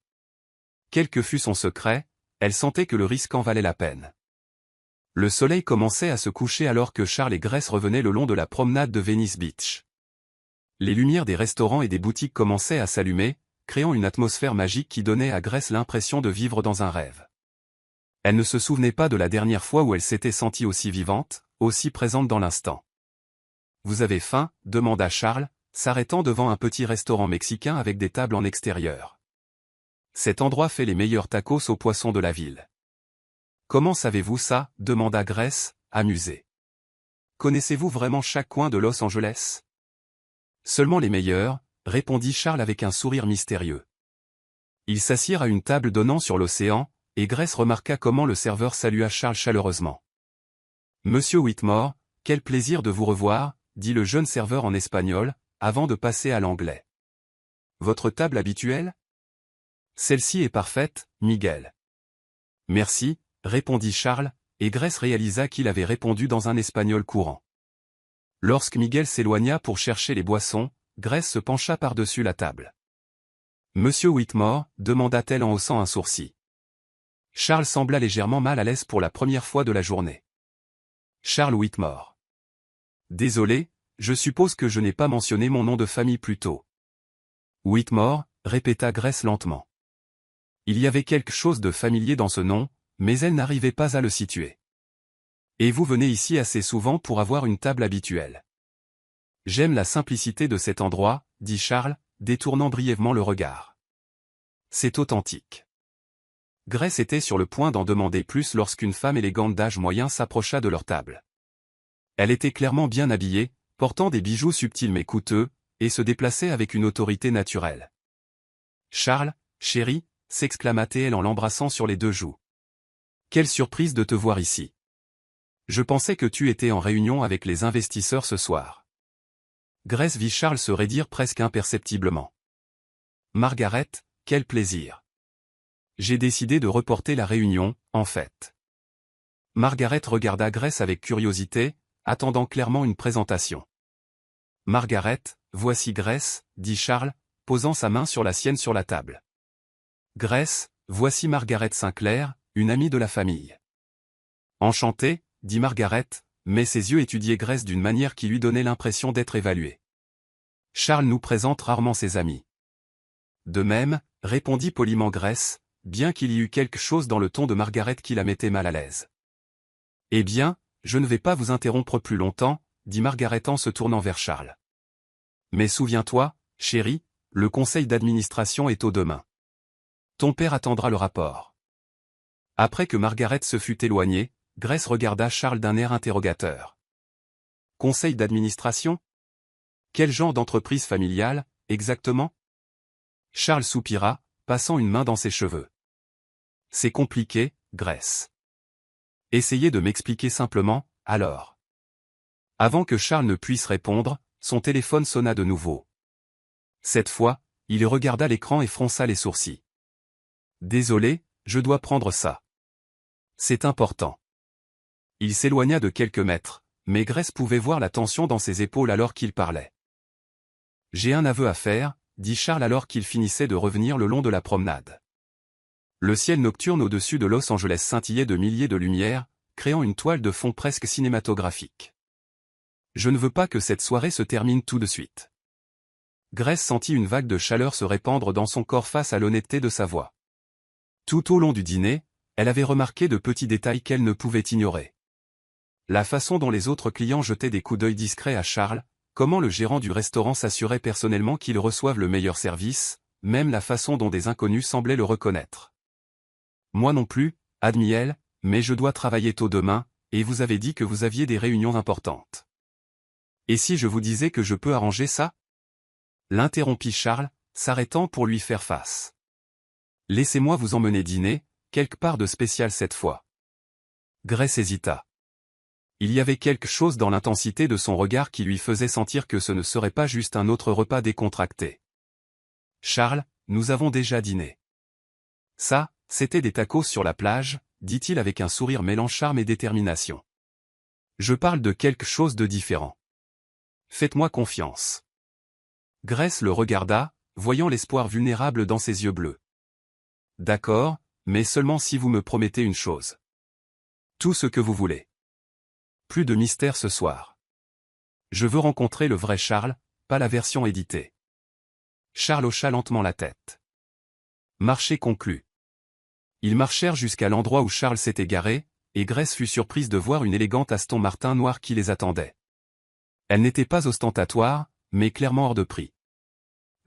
Quel que fût son secret, elle sentait que le risque en valait la peine. Le soleil commençait à se coucher alors que Charles et Grace revenaient le long de la promenade de Venice Beach. Les lumières des restaurants et des boutiques commençaient à s'allumer, créant une atmosphère magique qui donnait à Grace l'impression de vivre dans un rêve. Elle ne se souvenait pas de la dernière fois où elle s'était sentie aussi vivante, aussi présente dans l'instant. « Vous avez faim ?» demanda Charles, s'arrêtant devant un petit restaurant mexicain avec des tables en extérieur. Cet endroit fait les meilleurs tacos aux poissons de la ville. Comment savez-vous ça? Demanda Grace, amusée. Connaissez-vous vraiment chaque coin de Los Angeles? Seulement les meilleurs, répondit Charles avec un sourire mystérieux. Ils s'assirent à une table donnant sur l'océan, et Grace remarqua comment le serveur salua Charles chaleureusement. Monsieur Whitmore, quel plaisir de vous revoir, dit le jeune serveur en espagnol, avant de passer à l'anglais. Votre table habituelle? Celle-ci est parfaite, Miguel. Merci, répondit Charles, et Grace réalisa qu'il avait répondu dans un espagnol courant. Lorsque Miguel s'éloigna pour chercher les boissons, Grace se pencha par-dessus la table. Monsieur Whitmore, demanda-t-elle en haussant un sourcil. Charles sembla légèrement mal à l'aise pour la première fois de la journée. Charles Whitmore. Désolé, je suppose que je n'ai pas mentionné mon nom de famille plus tôt. Whitmore, répéta Grace lentement. Il y avait quelque chose de familier dans ce nom, mais elle n'arrivait pas à le situer. Et vous venez ici assez souvent pour avoir une table habituelle. J'aime la simplicité de cet endroit, dit Charles, détournant brièvement le regard. C'est authentique. Grace était sur le point d'en demander plus lorsqu'une femme élégante d'âge moyen s'approcha de leur table. Elle était clairement bien habillée, portant des bijoux subtils mais coûteux, et se déplaçait avec une autorité naturelle. Charles, chéri, s'exclama-t-elle en l'embrassant sur les deux joues. Quelle surprise de te voir ici. Je pensais que tu étais en réunion avec les investisseurs ce soir. Grace vit Charles se raidir presque imperceptiblement. Margaret, quel plaisir. J'ai décidé de reporter la réunion, en fait. Margaret regarda Grace avec curiosité, attendant clairement une présentation. Margaret, voici Grace, dit Charles, posant sa main sur la sienne sur la table. Grace, voici Margaret Sinclair, une amie de la famille. Enchantée, dit Margaret, mais ses yeux étudiaient Grace d'une manière qui lui donnait l'impression d'être évaluée. Charles nous présente rarement ses amis. De même, répondit poliment Grace, bien qu'il y eût quelque chose dans le ton de Margaret qui la mettait mal à l'aise. Eh bien, je ne vais pas vous interrompre plus longtemps, dit Margaret en se tournant vers Charles. Mais souviens-toi, chérie, le conseil d'administration est au demain. Ton père attendra le rapport. Après que Margaret se fut éloignée, Grace regarda Charles d'un air interrogateur. Conseil d'administration? Quel genre d'entreprise familiale, exactement? Charles soupira, passant une main dans ses cheveux. C'est compliqué, Grace. Essayez de m'expliquer simplement, alors. Avant que Charles ne puisse répondre, son téléphone sonna de nouveau. Cette fois, il regarda l'écran et fronça les sourcils. Désolé, je dois prendre ça. C'est important. Il s'éloigna de quelques mètres, mais Grace pouvait voir la tension dans ses épaules alors qu'il parlait. J'ai un aveu à faire, dit Charles alors qu'il finissait de revenir le long de la promenade. Le ciel nocturne au-dessus de Los Angeles scintillait de milliers de lumières, créant une toile de fond presque cinématographique. Je ne veux pas que cette soirée se termine tout de suite. Grace sentit une vague de chaleur se répandre dans son corps face à l'honnêteté de sa voix. Tout au long du dîner, elle avait remarqué de petits détails qu'elle ne pouvait ignorer. La façon dont les autres clients jetaient des coups d'œil discrets à Charles, comment le gérant du restaurant s'assurait personnellement qu'il reçoive le meilleur service, même la façon dont des inconnus semblaient le reconnaître. Moi non plus, admit-elle, mais je dois travailler tôt demain, et vous avez dit que vous aviez des réunions importantes. Et si je vous disais que je peux arranger ça? L'interrompit Charles, s'arrêtant pour lui faire face. Laissez-moi vous emmener dîner, quelque part de spécial cette fois. Grace hésita. Il y avait quelque chose dans l'intensité de son regard qui lui faisait sentir que ce ne serait pas juste un autre repas décontracté. Charles, nous avons déjà dîné. Ça, c'était des tacos sur la plage, dit-il avec un sourire mêlant charme et détermination. Je parle de quelque chose de différent. Faites-moi confiance. Grace le regarda, voyant l'espoir vulnérable dans ses yeux bleus. D'accord, mais seulement si vous me promettez une chose. Tout ce que vous voulez. Plus de mystère ce soir. Je veux rencontrer le vrai Charles, pas la version éditée. Charles hocha lentement la tête. Marché conclu. Ils marchèrent jusqu'à l'endroit où Charles s'était garé, et Grace fut surprise de voir une élégante Aston Martin noire qui les attendait. Elle n'était pas ostentatoire, mais clairement hors de prix.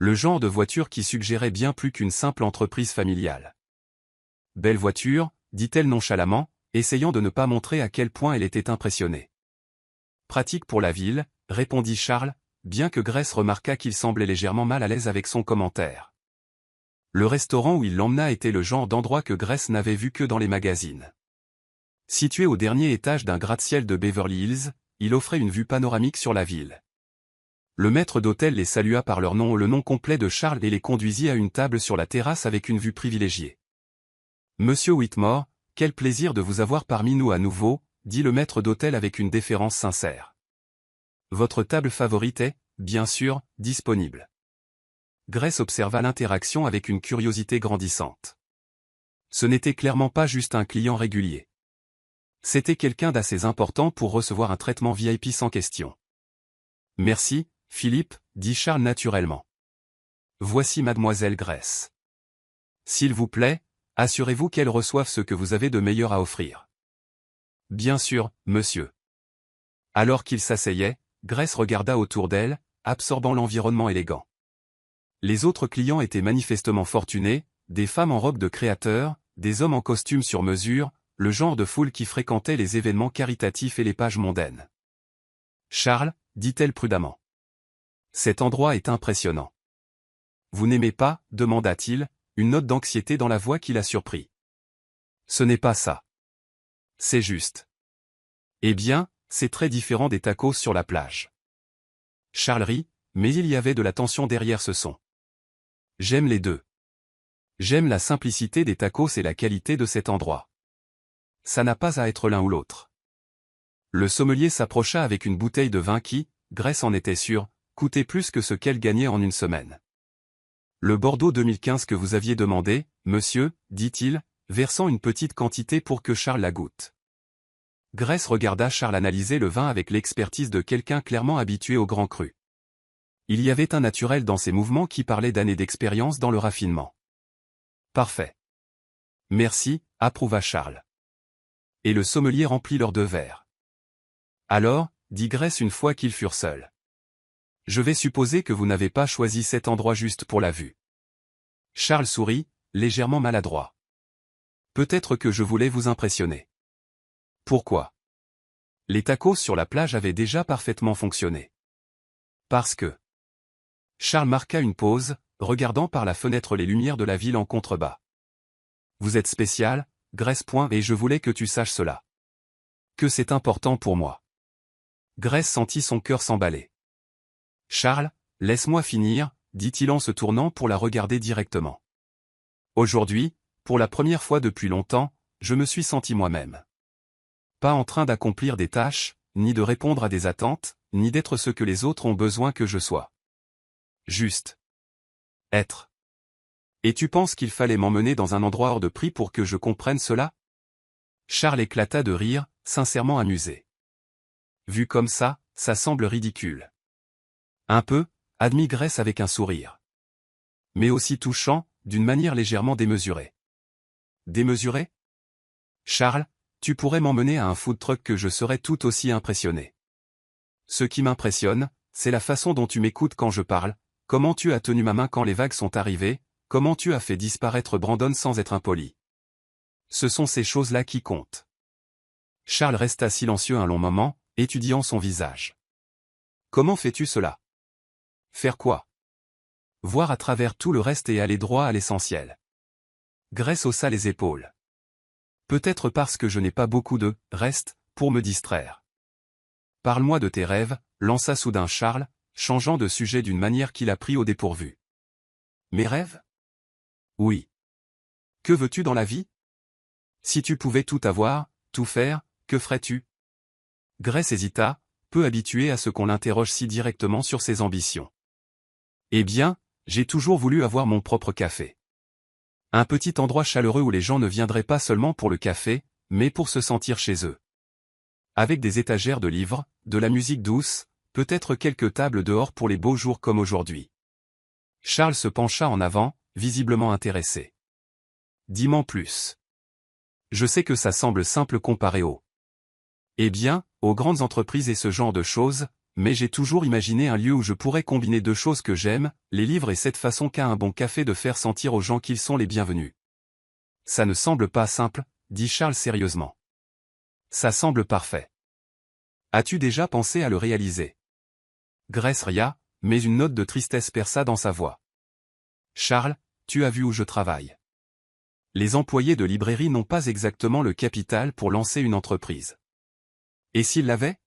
Le genre de voiture qui suggérait bien plus qu'une simple entreprise familiale. Belle voiture, dit-elle nonchalamment, essayant de ne pas montrer à quel point elle était impressionnée. Pratique pour la ville, répondit Charles, bien que Grace remarqua qu'il semblait légèrement mal à l'aise avec son commentaire. Le restaurant où il l'emmena était le genre d'endroit que Grace n'avait vu que dans les magazines. Situé au dernier étage d'un gratte-ciel de Beverly Hills, il offrait une vue panoramique sur la ville. Le maître d'hôtel les salua par leur nom, le nom complet de Charles, et les conduisit à une table sur la terrasse avec une vue privilégiée. Monsieur Whitmore, quel plaisir de vous avoir parmi nous à nouveau, dit le maître d'hôtel avec une déférence sincère. Votre table favorite est, bien sûr, disponible. Grace observa l'interaction avec une curiosité grandissante. Ce n'était clairement pas juste un client régulier. C'était quelqu'un d'assez important pour recevoir un traitement VIP sans question. Merci, Philippe, dit Charles naturellement. Voici mademoiselle Grace. S'il vous plaît, assurez-vous qu'elle reçoive ce que vous avez de meilleur à offrir. Bien sûr, monsieur. Alors qu'il s'asseyait, Grace regarda autour d'elle, absorbant l'environnement élégant. Les autres clients étaient manifestement fortunés, des femmes en robe de créateur, des hommes en costume sur mesure, le genre de foule qui fréquentait les événements caritatifs et les pages mondaines. Charles, dit-elle prudemment. Cet endroit est impressionnant. Vous n'aimez pas, demanda-t-il, une note d'anxiété dans la voix qui l'a surpris. Ce n'est pas ça. C'est juste. Eh bien, c'est très différent des tacos sur la plage. Charles rit, mais il y avait de la tension derrière ce son. J'aime les deux. J'aime la simplicité des tacos et la qualité de cet endroit. Ça n'a pas à être l'un ou l'autre. Le sommelier s'approcha avec une bouteille de vin qui, Grace en était sûre, coûtait plus que ce qu'elle gagnait en une semaine. Le Bordeaux 2015 que vous aviez demandé, monsieur, dit-il, versant une petite quantité pour que Charles la goûte. Grace regarda Charles analyser le vin avec l'expertise de quelqu'un clairement habitué au grand cru. Il y avait un naturel dans ses mouvements qui parlait d'années d'expérience dans le raffinement. Parfait. Merci, approuva Charles. Et le sommelier remplit leurs deux verres. Alors, dit Grace une fois qu'ils furent seuls. Je vais supposer que vous n'avez pas choisi cet endroit juste pour la vue. Charles sourit, légèrement maladroit. Peut-être que je voulais vous impressionner. Pourquoi? Les tacos sur la plage avaient déjà parfaitement fonctionné. Parce que... Charles marqua une pause, regardant par la fenêtre les lumières de la ville en contrebas. Vous êtes spécial, Grace. Et je voulais que tu saches cela. Que c'est important pour moi. Grace sentit son cœur s'emballer. Charles, laisse-moi finir, dit-il en se tournant pour la regarder directement. Aujourd'hui, pour la première fois depuis longtemps, je me suis senti moi-même. Pas en train d'accomplir des tâches, ni de répondre à des attentes, ni d'être ce que les autres ont besoin que je sois. Juste. Être. Et tu penses qu'il fallait m'emmener dans un endroit hors de prix pour que je comprenne cela? Charles éclata de rire, sincèrement amusé. Vu comme ça semble ridicule. Un peu, admit Grace avec un sourire. Mais aussi touchant, d'une manière légèrement démesurée. Démesurée? Charles, tu pourrais m'emmener à un food truck que je serais tout aussi impressionné. Ce qui m'impressionne, c'est la façon dont tu m'écoutes quand je parle, comment tu as tenu ma main quand les vagues sont arrivées, comment tu as fait disparaître Brandon sans être impoli. Ce sont ces choses-là qui comptent. Charles resta silencieux un long moment, étudiant son visage. Comment fais-tu cela? Faire quoi? Voir à travers tout le reste et aller droit à l'essentiel. Grace haussa les épaules. Peut-être parce que je n'ai pas beaucoup de « reste » pour me distraire. Parle-moi de tes rêves, lança soudain Charles, changeant de sujet d'une manière qui l'a pris au dépourvu. Mes rêves? Oui. Que veux-tu dans la vie? Si tu pouvais tout avoir, tout faire, que ferais-tu? Grace hésita, peu habituée à ce qu'on l'interroge si directement sur ses ambitions. Eh bien, j'ai toujours voulu avoir mon propre café. Un petit endroit chaleureux où les gens ne viendraient pas seulement pour le café, mais pour se sentir chez eux. Avec des étagères de livres, de la musique douce, peut-être quelques tables dehors pour les beaux jours comme aujourd'hui. Charles se pencha en avant, visiblement intéressé. Dis-m'en plus. Je sais que ça semble simple comparé aux... Eh bien, aux grandes entreprises et ce genre de choses, mais j'ai toujours imaginé un lieu où je pourrais combiner deux choses que j'aime, les livres et cette façon qu'a un bon café de faire sentir aux gens qu'ils sont les bienvenus. Ça ne semble pas simple, dit Charles sérieusement. Ça semble parfait. As-tu déjà pensé à le réaliser? Grace ria, mais une note de tristesse perça dans sa voix. Charles, tu as vu où je travaille. Les employés de librairie n'ont pas exactement le capital pour lancer une entreprise. Et s'ils l'avaient?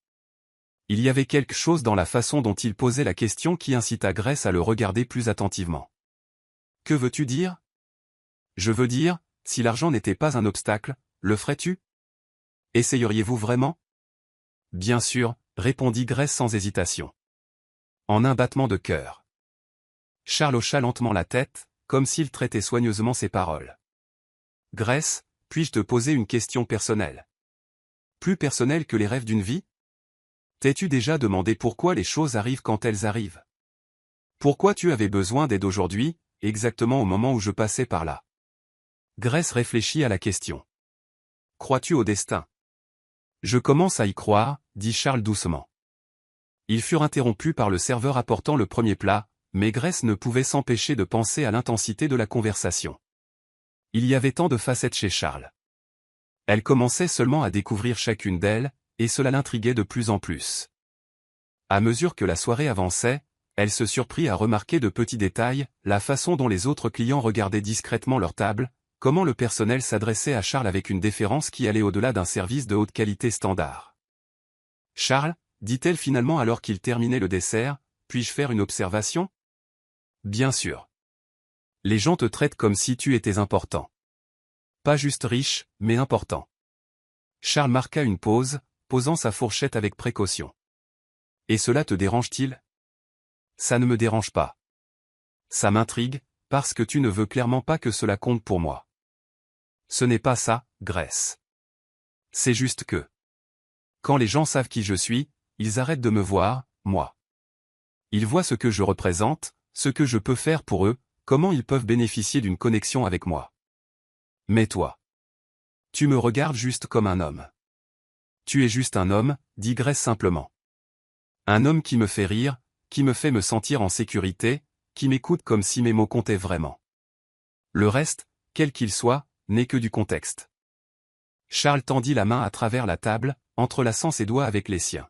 Il y avait quelque chose dans la façon dont il posait la question qui incita Grace à le regarder plus attentivement. Que veux-tu dire? Je veux dire, si l'argent n'était pas un obstacle, le ferais-tu? Essayeriez-vous vraiment? Bien sûr, répondit Grace sans hésitation. En un battement de cœur. Charles hocha lentement la tête, comme s'il traitait soigneusement ses paroles. Grace, puis-je te poser une question personnelle? Plus personnelle que les rêves d'une vie? T'es-tu déjà demandé pourquoi les choses arrivent quand elles arrivent? Pourquoi tu avais besoin d'aide aujourd'hui, exactement au moment où je passais par là? Grace réfléchit à la question. Crois-tu au destin? Je commence à y croire, dit Charles doucement. Ils furent interrompus par le serveur apportant le premier plat, mais Grace ne pouvait s'empêcher de penser à l'intensité de la conversation. Il y avait tant de facettes chez Charles. Elle commençait seulement à découvrir chacune d'elles, et cela l'intriguait de plus en plus. À mesure que la soirée avançait, Elle se surprit à remarquer de petits détails, la façon dont les autres clients regardaient discrètement leur table, comment le personnel s'adressait à Charles avec une déférence qui allait au-delà d'un service de haute qualité standard. « Charles, dit-elle finalement alors qu'il terminait le dessert, puis-je faire une observation ? » « Bien sûr. Les gens te traitent comme si tu étais important. Pas juste riche, mais important. » Charles marqua une pause, posant sa fourchette avec précaution. « Et cela te dérange-t-il ? » ?»« Ça ne me dérange pas. Ça m'intrigue, parce que tu ne veux clairement pas que cela compte pour moi. » « Ce n'est pas ça, Grace. C'est juste que... quand les gens savent qui je suis, ils arrêtent de me voir, moi. Ils voient ce que je représente, ce que je peux faire pour eux, comment ils peuvent bénéficier d'une connexion avec moi. Mais toi... tu me regardes juste comme un homme. Tu es juste un homme, dit Grace simplement. Un homme qui me fait rire, qui me fait me sentir en sécurité, qui m'écoute comme si mes mots comptaient vraiment. Le reste, quel qu'il soit, n'est que du contexte. Charles tendit la main à travers la table, entrelaçant ses doigts avec les siens.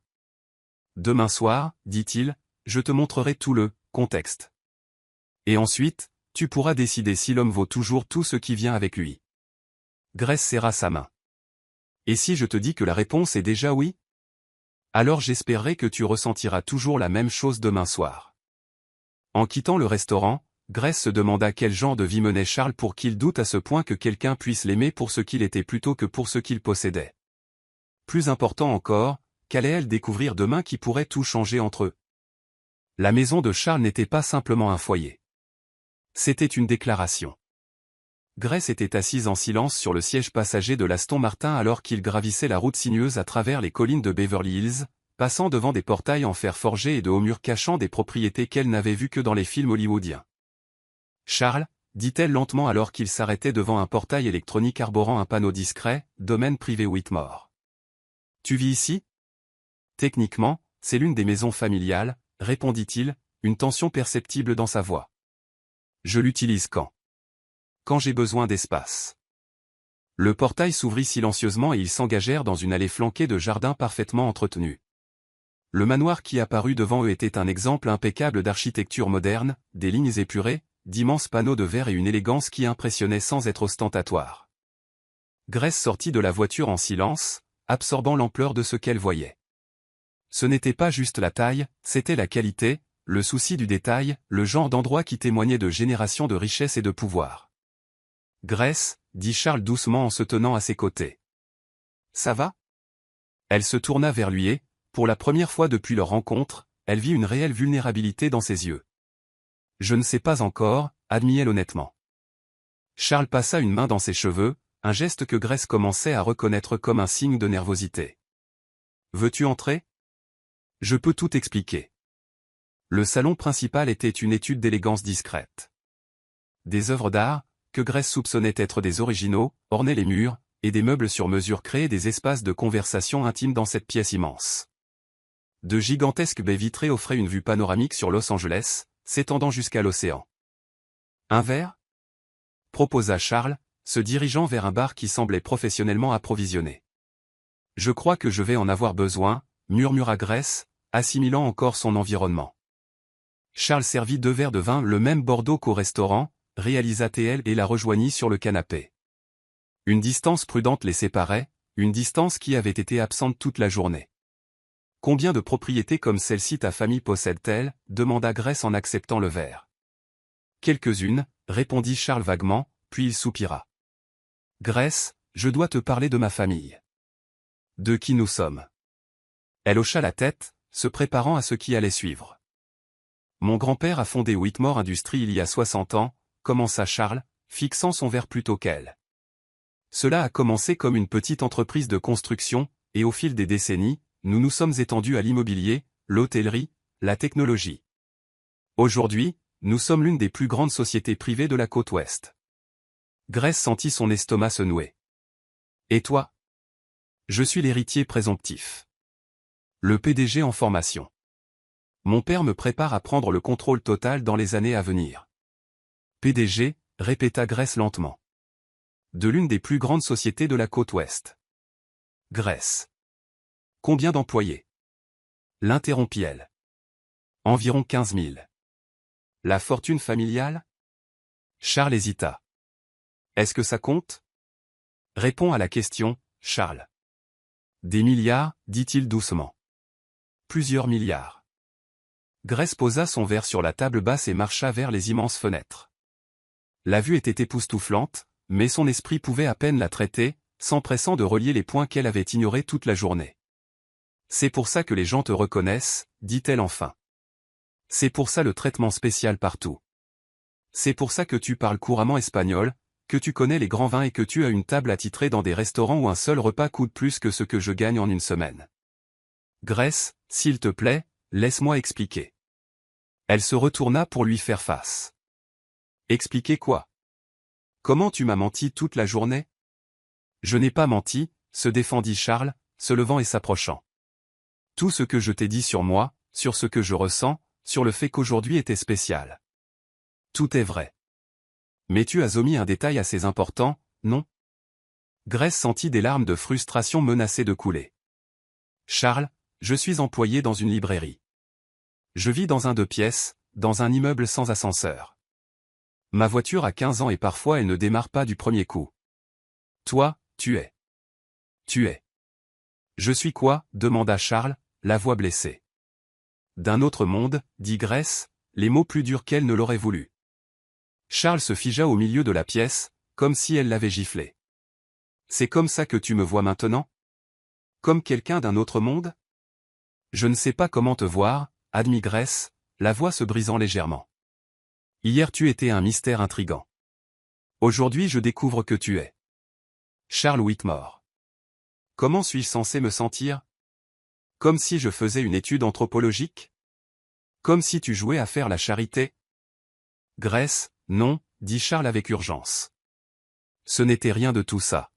Demain soir, dit-il, je te montrerai tout le contexte. Et ensuite, tu pourras décider si l'homme vaut toujours tout ce qui vient avec lui. Grace serra sa main. Et si je te dis que la réponse est déjà oui? Alors j'espérerai que tu ressentiras toujours la même chose demain soir. En quittant le restaurant, Grace se demanda quel genre de vie menait Charles pour qu'il doute à ce point que quelqu'un puisse l'aimer pour ce qu'il était plutôt que pour ce qu'il possédait. Plus important encore, qu'allait-elle découvrir demain qui pourrait tout changer entre eux? La maison de Charles n'était pas simplement un foyer. C'était une déclaration. Grace était assise en silence sur le siège passager de l'Aston Martin alors qu'il gravissait la route sinueuse à travers les collines de Beverly Hills, passant devant des portails en fer forgé et de hauts murs cachant des propriétés qu'elle n'avait vues que dans les films hollywoodiens. « Charles, dit-elle lentement alors qu'il s'arrêtait devant un portail électronique arborant un panneau discret, domaine privé Whitmore. Tu vis ici? Techniquement, c'est l'une des maisons familiales, répondit-il, une tension perceptible dans sa voix. Je l'utilise quand j'ai besoin d'espace. Le portail s'ouvrit silencieusement et ils s'engagèrent dans une allée flanquée de jardins parfaitement entretenus. Le manoir qui apparut devant eux était un exemple impeccable d'architecture moderne, des lignes épurées, d'immenses panneaux de verre et une élégance qui impressionnait sans être ostentatoire. Grace sortit de la voiture en silence, absorbant l'ampleur de ce qu'elle voyait. Ce n'était pas juste la taille, c'était la qualité, le souci du détail, le genre d'endroit qui témoignait de générations de richesse et de pouvoir. Grace, dit Charles doucement en se tenant à ses côtés. Ça va? Elle se tourna vers lui et, pour la première fois depuis leur rencontre, elle vit une réelle vulnérabilité dans ses yeux. Je ne sais pas encore, admit-elle honnêtement. Charles passa une main dans ses cheveux, un geste que Grace commençait à reconnaître comme un signe de nervosité. Veux-tu entrer? Je peux tout expliquer. Le salon principal était une étude d'élégance discrète. Des œuvres d'art, que Grace soupçonnait être des originaux, ornaient les murs, et des meubles sur mesure créaient des espaces de conversation intimes dans cette pièce immense. De gigantesques baies vitrées offraient une vue panoramique sur Los Angeles, s'étendant jusqu'à l'océan. Un verre? Proposa Charles, se dirigeant vers un bar qui semblait professionnellement approvisionné. Je crois que je vais en avoir besoin, murmura Grace, assimilant encore son environnement. Charles servit 2 verres de vin le même Bordeaux qu'au restaurant, réalisa-t-elle et la rejoignit sur le canapé. Une distance prudente les séparait, une distance qui avait été absente toute la journée. Combien de propriétés comme celle-ci ta famille possède-t-elle? Demanda Grace en acceptant le verre. Quelques-unes, répondit Charles vaguement, puis il soupira. Grace, je dois te parler de ma famille. De qui nous sommes. Elle hocha la tête, se préparant à ce qui allait suivre. Mon grand-père a fondé Whitmore Industries il y a 60 ans, commença Charles, fixant son verre plutôt qu'elle. Cela a commencé comme une petite entreprise de construction, et au fil des décennies, nous nous sommes étendus à l'immobilier, l'hôtellerie, la technologie. Aujourd'hui, nous sommes l'une des plus grandes sociétés privées de la côte ouest. Grace sentit son estomac se nouer. Et toi? Je suis l'héritier présomptif. Le PDG en formation. Mon père me prépare à prendre le contrôle total dans les années à venir. PDG, répéta Grace lentement. De l'une des plus grandes sociétés de la côte ouest. Grace. Combien d'employés? L'interrompit-elle. Environ 15 000. La fortune familiale? Charles hésita. Est-ce que ça compte? Réponds à la question, Charles. Des milliards, dit-il doucement. Plusieurs milliards. Grace posa son verre sur la table basse et marcha vers les immenses fenêtres. La vue était époustouflante, mais son esprit pouvait à peine la traiter, s'empressant de relier les points qu'elle avait ignorés toute la journée. C'est pour ça que les gens te reconnaissent, dit-elle enfin. C'est pour ça le traitement spécial partout. C'est pour ça que tu parles couramment espagnol, que tu connais les grands vins et que tu as une table attitrée dans des restaurants où un seul repas coûte plus que ce que je gagne en une semaine. Grace, s'il te plaît, laisse-moi expliquer. Elle se retourna pour lui faire face. Expliquer quoi? Comment tu m'as menti toute la journée? Je n'ai pas menti, se défendit Charles, se levant et s'approchant. Tout ce que je t'ai dit sur moi, sur ce que je ressens, sur le fait qu'aujourd'hui était spécial. Tout est vrai. Mais tu as omis un détail assez important, non? Grace sentit des larmes de frustration menacer de couler. Charles, je suis employé dans une librairie. Je vis dans un 2 pièces, dans un immeuble sans ascenseur. Ma voiture a 15 ans et parfois elle ne démarre pas du premier coup. Toi, tu es. Tu es. Je suis quoi? Demanda Charles, la voix blessée. D'un autre monde, dit Grace, les mots plus durs qu'elle ne l'aurait voulu. Charles se figea au milieu de la pièce, comme si elle l'avait giflé. C'est comme ça que tu me vois maintenant? Comme quelqu'un d'un autre monde? Je ne sais pas comment te voir, admit Grace, la voix se brisant légèrement. Hier tu étais un mystère intrigant. Aujourd'hui je découvre que tu es. Charles Whitmore. Comment suis-je censé me sentir? Comme si je faisais une étude anthropologique? Comme si tu jouais à faire la charité? Grace, non, dit Charles avec urgence. Ce n'était rien de tout ça.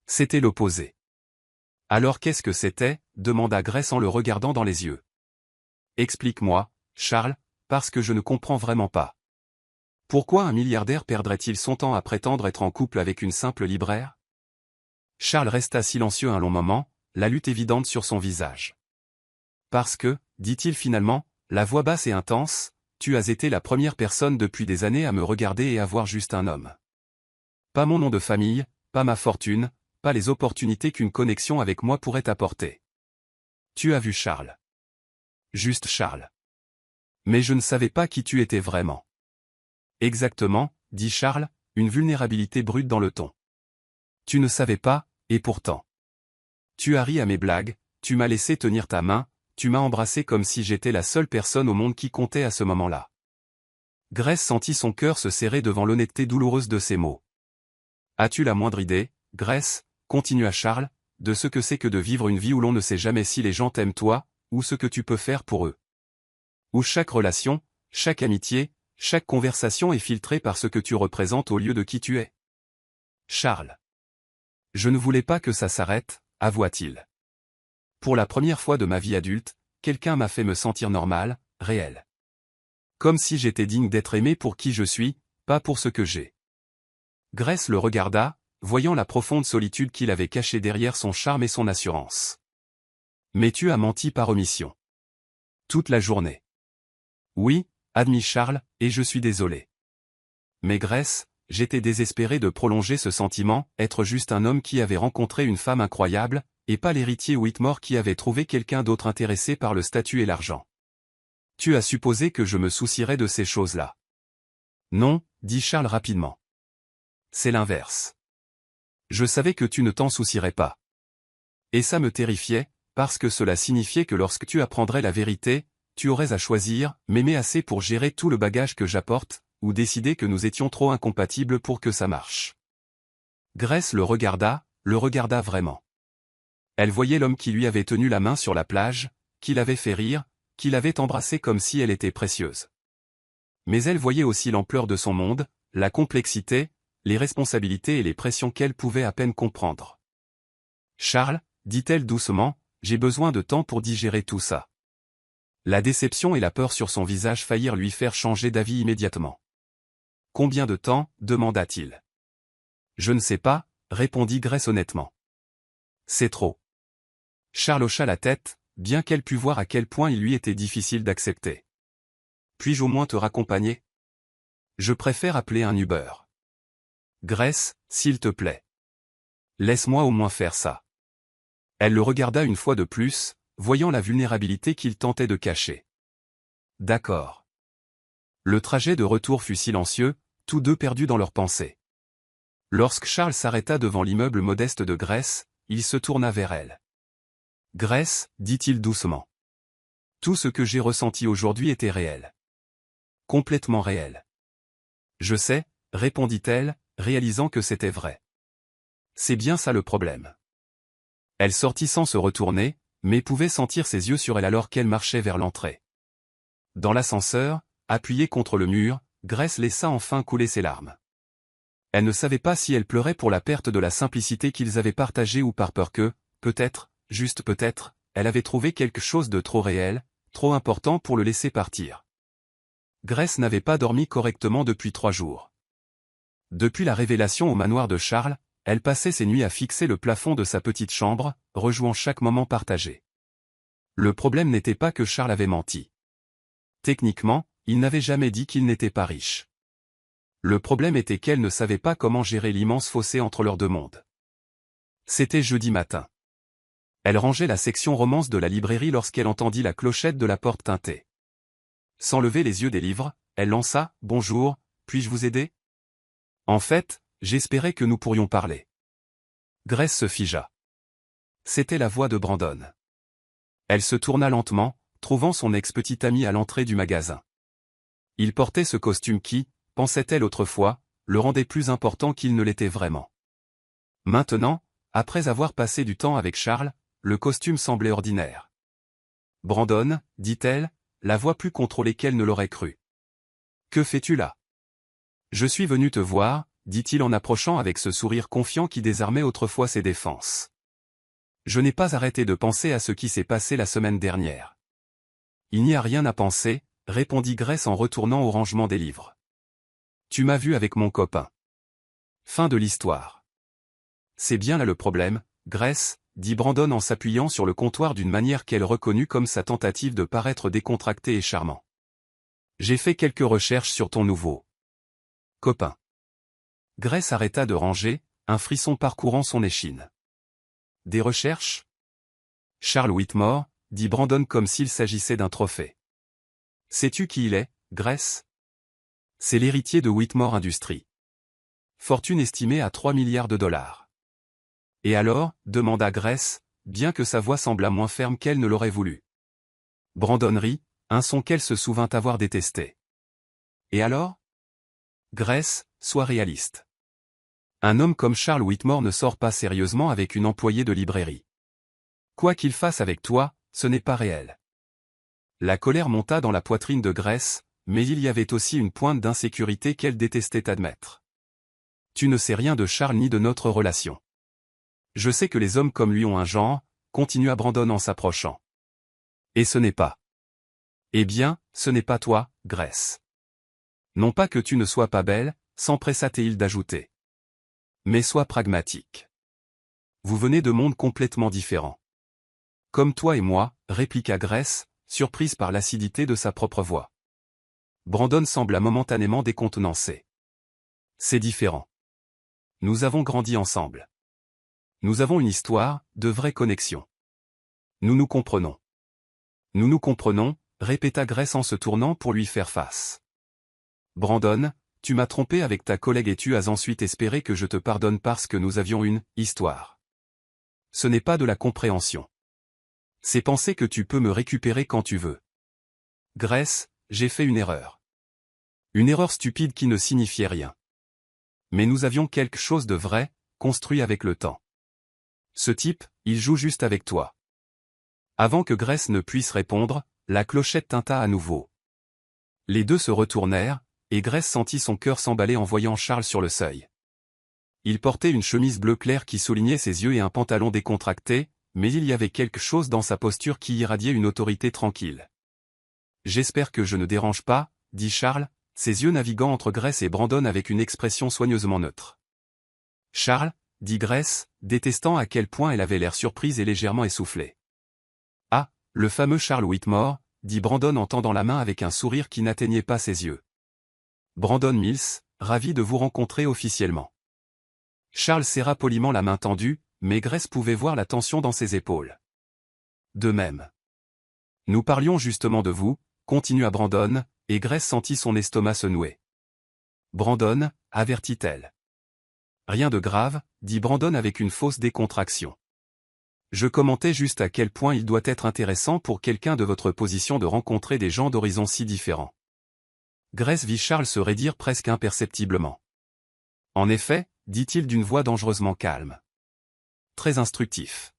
C'était l'opposé. Alors qu'est-ce que c'était? Demanda Grace en le regardant dans les yeux. Explique-moi, Charles, parce que je ne comprends vraiment pas. Pourquoi un milliardaire perdrait-il son temps à prétendre être en couple avec une simple libraire? Charles resta silencieux un long moment, la lutte évidente sur son visage. Parce que, dit-il finalement, la voix basse et intense, tu as été la première personne depuis des années à me regarder et à voir juste un homme. Pas mon nom de famille, pas ma fortune, pas les opportunités qu'une connexion avec moi pourrait apporter. Tu as vu Charles. Juste Charles. Mais je ne savais pas qui tu étais vraiment. Exactement, dit Charles, une vulnérabilité brute dans le ton. Tu ne savais pas, et pourtant. Tu as ri à mes blagues, tu m'as laissé tenir ta main, tu m'as embrassé comme si j'étais la seule personne au monde qui comptait à ce moment-là. Grace sentit son cœur se serrer devant l'honnêteté douloureuse de ces mots. As-tu la moindre idée, Grace, continua Charles, de ce que c'est que de vivre une vie où l'on ne sait jamais si les gens t'aiment toi, ou ce que tu peux faire pour eux? Où chaque relation, chaque amitié, chaque conversation est filtrée par ce que tu représentes au lieu de qui tu es? Charles. Je ne voulais pas que ça s'arrête, avoua-t-il. Pour la première fois de ma vie adulte, quelqu'un m'a fait me sentir normal, réel. Comme si j'étais digne d'être aimé pour qui je suis, pas pour ce que j'ai. Grace le regarda, voyant la profonde solitude qu'il avait cachée derrière son charme et son assurance. Mais tu as menti par omission. Toute la journée. Oui, admit Charles, et je suis désolé. Mais Grace, j'étais désespéré de prolonger ce sentiment, être juste un homme qui avait rencontré une femme incroyable, et pas l'héritier Whitmore qui avait trouvé quelqu'un d'autre intéressé par le statut et l'argent. Tu as supposé que je me soucierais de ces choses-là. Non, dit Charles rapidement. C'est l'inverse. Je savais que tu ne t'en soucierais pas. Et ça me terrifiait, parce que cela signifiait que lorsque tu apprendrais la vérité, tu aurais à choisir, m'aimer assez pour gérer tout le bagage que j'apporte, ou décider que nous étions trop incompatibles pour que ça marche. Grace le regarda vraiment. Elle voyait l'homme qui lui avait tenu la main sur la plage, qui l'avait fait rire, qui l'avait embrassée comme si elle était précieuse. Mais elle voyait aussi l'ampleur de son monde, la complexité, les responsabilités et les pressions qu'elle pouvait à peine comprendre. Charles, dit-elle doucement, j'ai besoin de temps pour digérer tout ça. La déception et la peur sur son visage faillirent lui faire changer d'avis immédiatement. Combien de temps, demanda-t-il. Je ne sais pas, répondit Grace honnêtement. C'est trop. Charles hocha la tête, bien qu'elle pût voir à quel point il lui était difficile d'accepter. Puis-je au moins te raccompagner? Je préfère appeler un Uber. Grace, s'il te plaît. Laisse-moi au moins faire ça. Elle le regarda une fois de plus, voyant la vulnérabilité qu'il tentait de cacher. D'accord. Le trajet de retour fut silencieux, tous deux perdus dans leurs pensées. Lorsque Charles s'arrêta devant l'immeuble modeste de Grace, il se tourna vers elle. Grace, dit-il doucement. Tout ce que j'ai ressenti aujourd'hui était réel. Complètement réel. Je sais, répondit-elle, réalisant que c'était vrai. C'est bien ça le problème. Elle sortit sans se retourner, mais pouvait sentir ses yeux sur elle alors qu'elle marchait vers l'entrée. Dans l'ascenseur, appuyée contre le mur, Grace laissa enfin couler ses larmes. Elle ne savait pas si elle pleurait pour la perte de la simplicité qu'ils avaient partagée ou par peur que, peut-être, juste peut-être, elle avait trouvé quelque chose de trop réel, trop important pour le laisser partir. Grace n'avait pas dormi correctement depuis 3 jours. Depuis la révélation au manoir de Charles, elle passait ses nuits à fixer le plafond de sa petite chambre, rejouant chaque moment partagé. Le problème n'était pas que Charles avait menti. Techniquement, il n'avait jamais dit qu'il n'était pas riche. Le problème était qu'elle ne savait pas comment gérer l'immense fossé entre leurs deux mondes. C'était jeudi matin. Elle rangeait la section romance de la librairie lorsqu'elle entendit la clochette de la porte tinter. Sans lever les yeux des livres, elle lança « Bonjour, puis-je vous aider ?» En fait, j'espérais que nous pourrions parler. Grace se figea. C'était la voix de Brandon. Elle se tourna lentement, trouvant son ex-petit ami à l'entrée du magasin. Il portait ce costume qui, pensait-elle autrefois, le rendait plus important qu'il ne l'était vraiment. Maintenant, après avoir passé du temps avec Charles, le costume semblait ordinaire. « Brandon, dit-elle, la voix plus contrôlée qu'elle ne l'aurait cru. Que fais-tu là? Je suis venu te voir, dit-il en approchant avec ce sourire confiant qui désarmait autrefois ses défenses. Je n'ai pas arrêté de penser à ce qui s'est passé la semaine dernière. Il n'y a rien à penser, répondit Grace en retournant au rangement des livres. Tu m'as vu avec mon copain. Fin de l'histoire. C'est bien là le problème, Grace, dit Brandon en s'appuyant sur le comptoir d'une manière qu'elle reconnut comme sa tentative de paraître décontracté et charmant. J'ai fait quelques recherches sur ton nouveau copain. Grace arrêta de ranger, un frisson parcourant son échine. Des recherches? Charles Whitmore, dit Brandon comme s'il s'agissait d'un trophée. Sais-tu qui il est, Grace? C'est l'héritier de Whitmore Industries. Fortune estimée à 3 milliards de dollars. Et alors, demanda Grace, bien que sa voix semblât moins ferme qu'elle ne l'aurait voulu. Brandon rit, un son qu'elle se souvint avoir détesté. Et alors? Grace, sois réaliste. Un homme comme Charles Whitmore ne sort pas sérieusement avec une employée de librairie. Quoi qu'il fasse avec toi, ce n'est pas réel. La colère monta dans la poitrine de Grace, mais il y avait aussi une pointe d'insécurité qu'elle détestait admettre. Tu ne sais rien de Charles ni de notre relation. Je sais que les hommes comme lui ont un genre, continua Brandon en s'approchant. Et ce n'est pas. Eh bien, ce n'est pas toi, Grace. Non pas que tu ne sois pas belle, s'empressa-t-il d'ajouter. Mais sois pragmatique. Vous venez de mondes complètement différents. Comme toi et moi, répliqua Grace, surprise par l'acidité de sa propre voix. Brandon sembla momentanément décontenancé. C'est différent. Nous avons grandi ensemble. Nous avons une histoire, de vraies connexions. Nous nous comprenons. Nous nous comprenons, répéta Grace en se tournant pour lui faire face. Brandon, tu m'as trompé avec ta collègue et tu as ensuite espéré que je te pardonne parce que nous avions une histoire. Ce n'est pas de la compréhension. C'est penser que tu peux me récupérer quand tu veux. Grace, j'ai fait une erreur. Une erreur stupide qui ne signifiait rien. Mais nous avions quelque chose de vrai, construit avec le temps. Ce type, il joue juste avec toi. Avant que Grace ne puisse répondre, la clochette tinta à nouveau. Les deux se retournèrent, et Grace sentit son cœur s'emballer en voyant Charles sur le seuil. Il portait une chemise bleu clair qui soulignait ses yeux et un pantalon décontracté, mais il y avait quelque chose dans sa posture qui irradiait une autorité tranquille. « J'espère que je ne dérange pas, » dit Charles, ses yeux naviguant entre Grace et Brandon avec une expression soigneusement neutre. « Charles, » dit Grace, détestant à quel point elle avait l'air surprise et légèrement essoufflée. « Ah, Le fameux Charles Whitmore, dit Brandon en tendant la main avec un sourire qui n'atteignait pas ses yeux. Brandon Mills, ravi de vous rencontrer officiellement. Charles serra poliment la main tendue, mais Grace pouvait voir la tension dans ses épaules. De même. Nous parlions justement de vous, continua Brandon, et Grace sentit son estomac se nouer. Brandon, avertit-elle. Rien de grave, dit Brandon avec une fausse décontraction. Je commentais juste à quel point il doit être intéressant pour quelqu'un de votre position de rencontrer des gens d'horizons si différents. Grace vit Charles se raidir presque imperceptiblement. En effet, dit-il d'une voix dangereusement calme. Très instructif.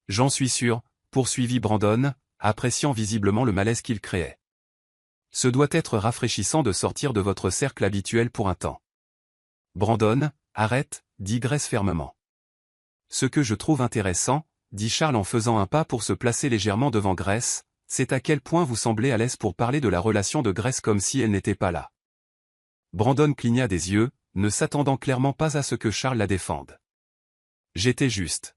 J'en suis sûr, poursuivit Brandon, appréciant visiblement le malaise qu'il créait. Ce doit être rafraîchissant de sortir de votre cercle habituel pour un temps. Brandon, arrête, dit Grace fermement. Ce que je trouve intéressant, dit Charles en faisant un pas pour se placer légèrement devant Grace, c'est à quel point vous semblez à l'aise pour parler de la relation de Grace comme si elle n'était pas là. Brandon cligna des yeux, ne s'attendant clairement pas à ce que Charles la défende. J'étais juste.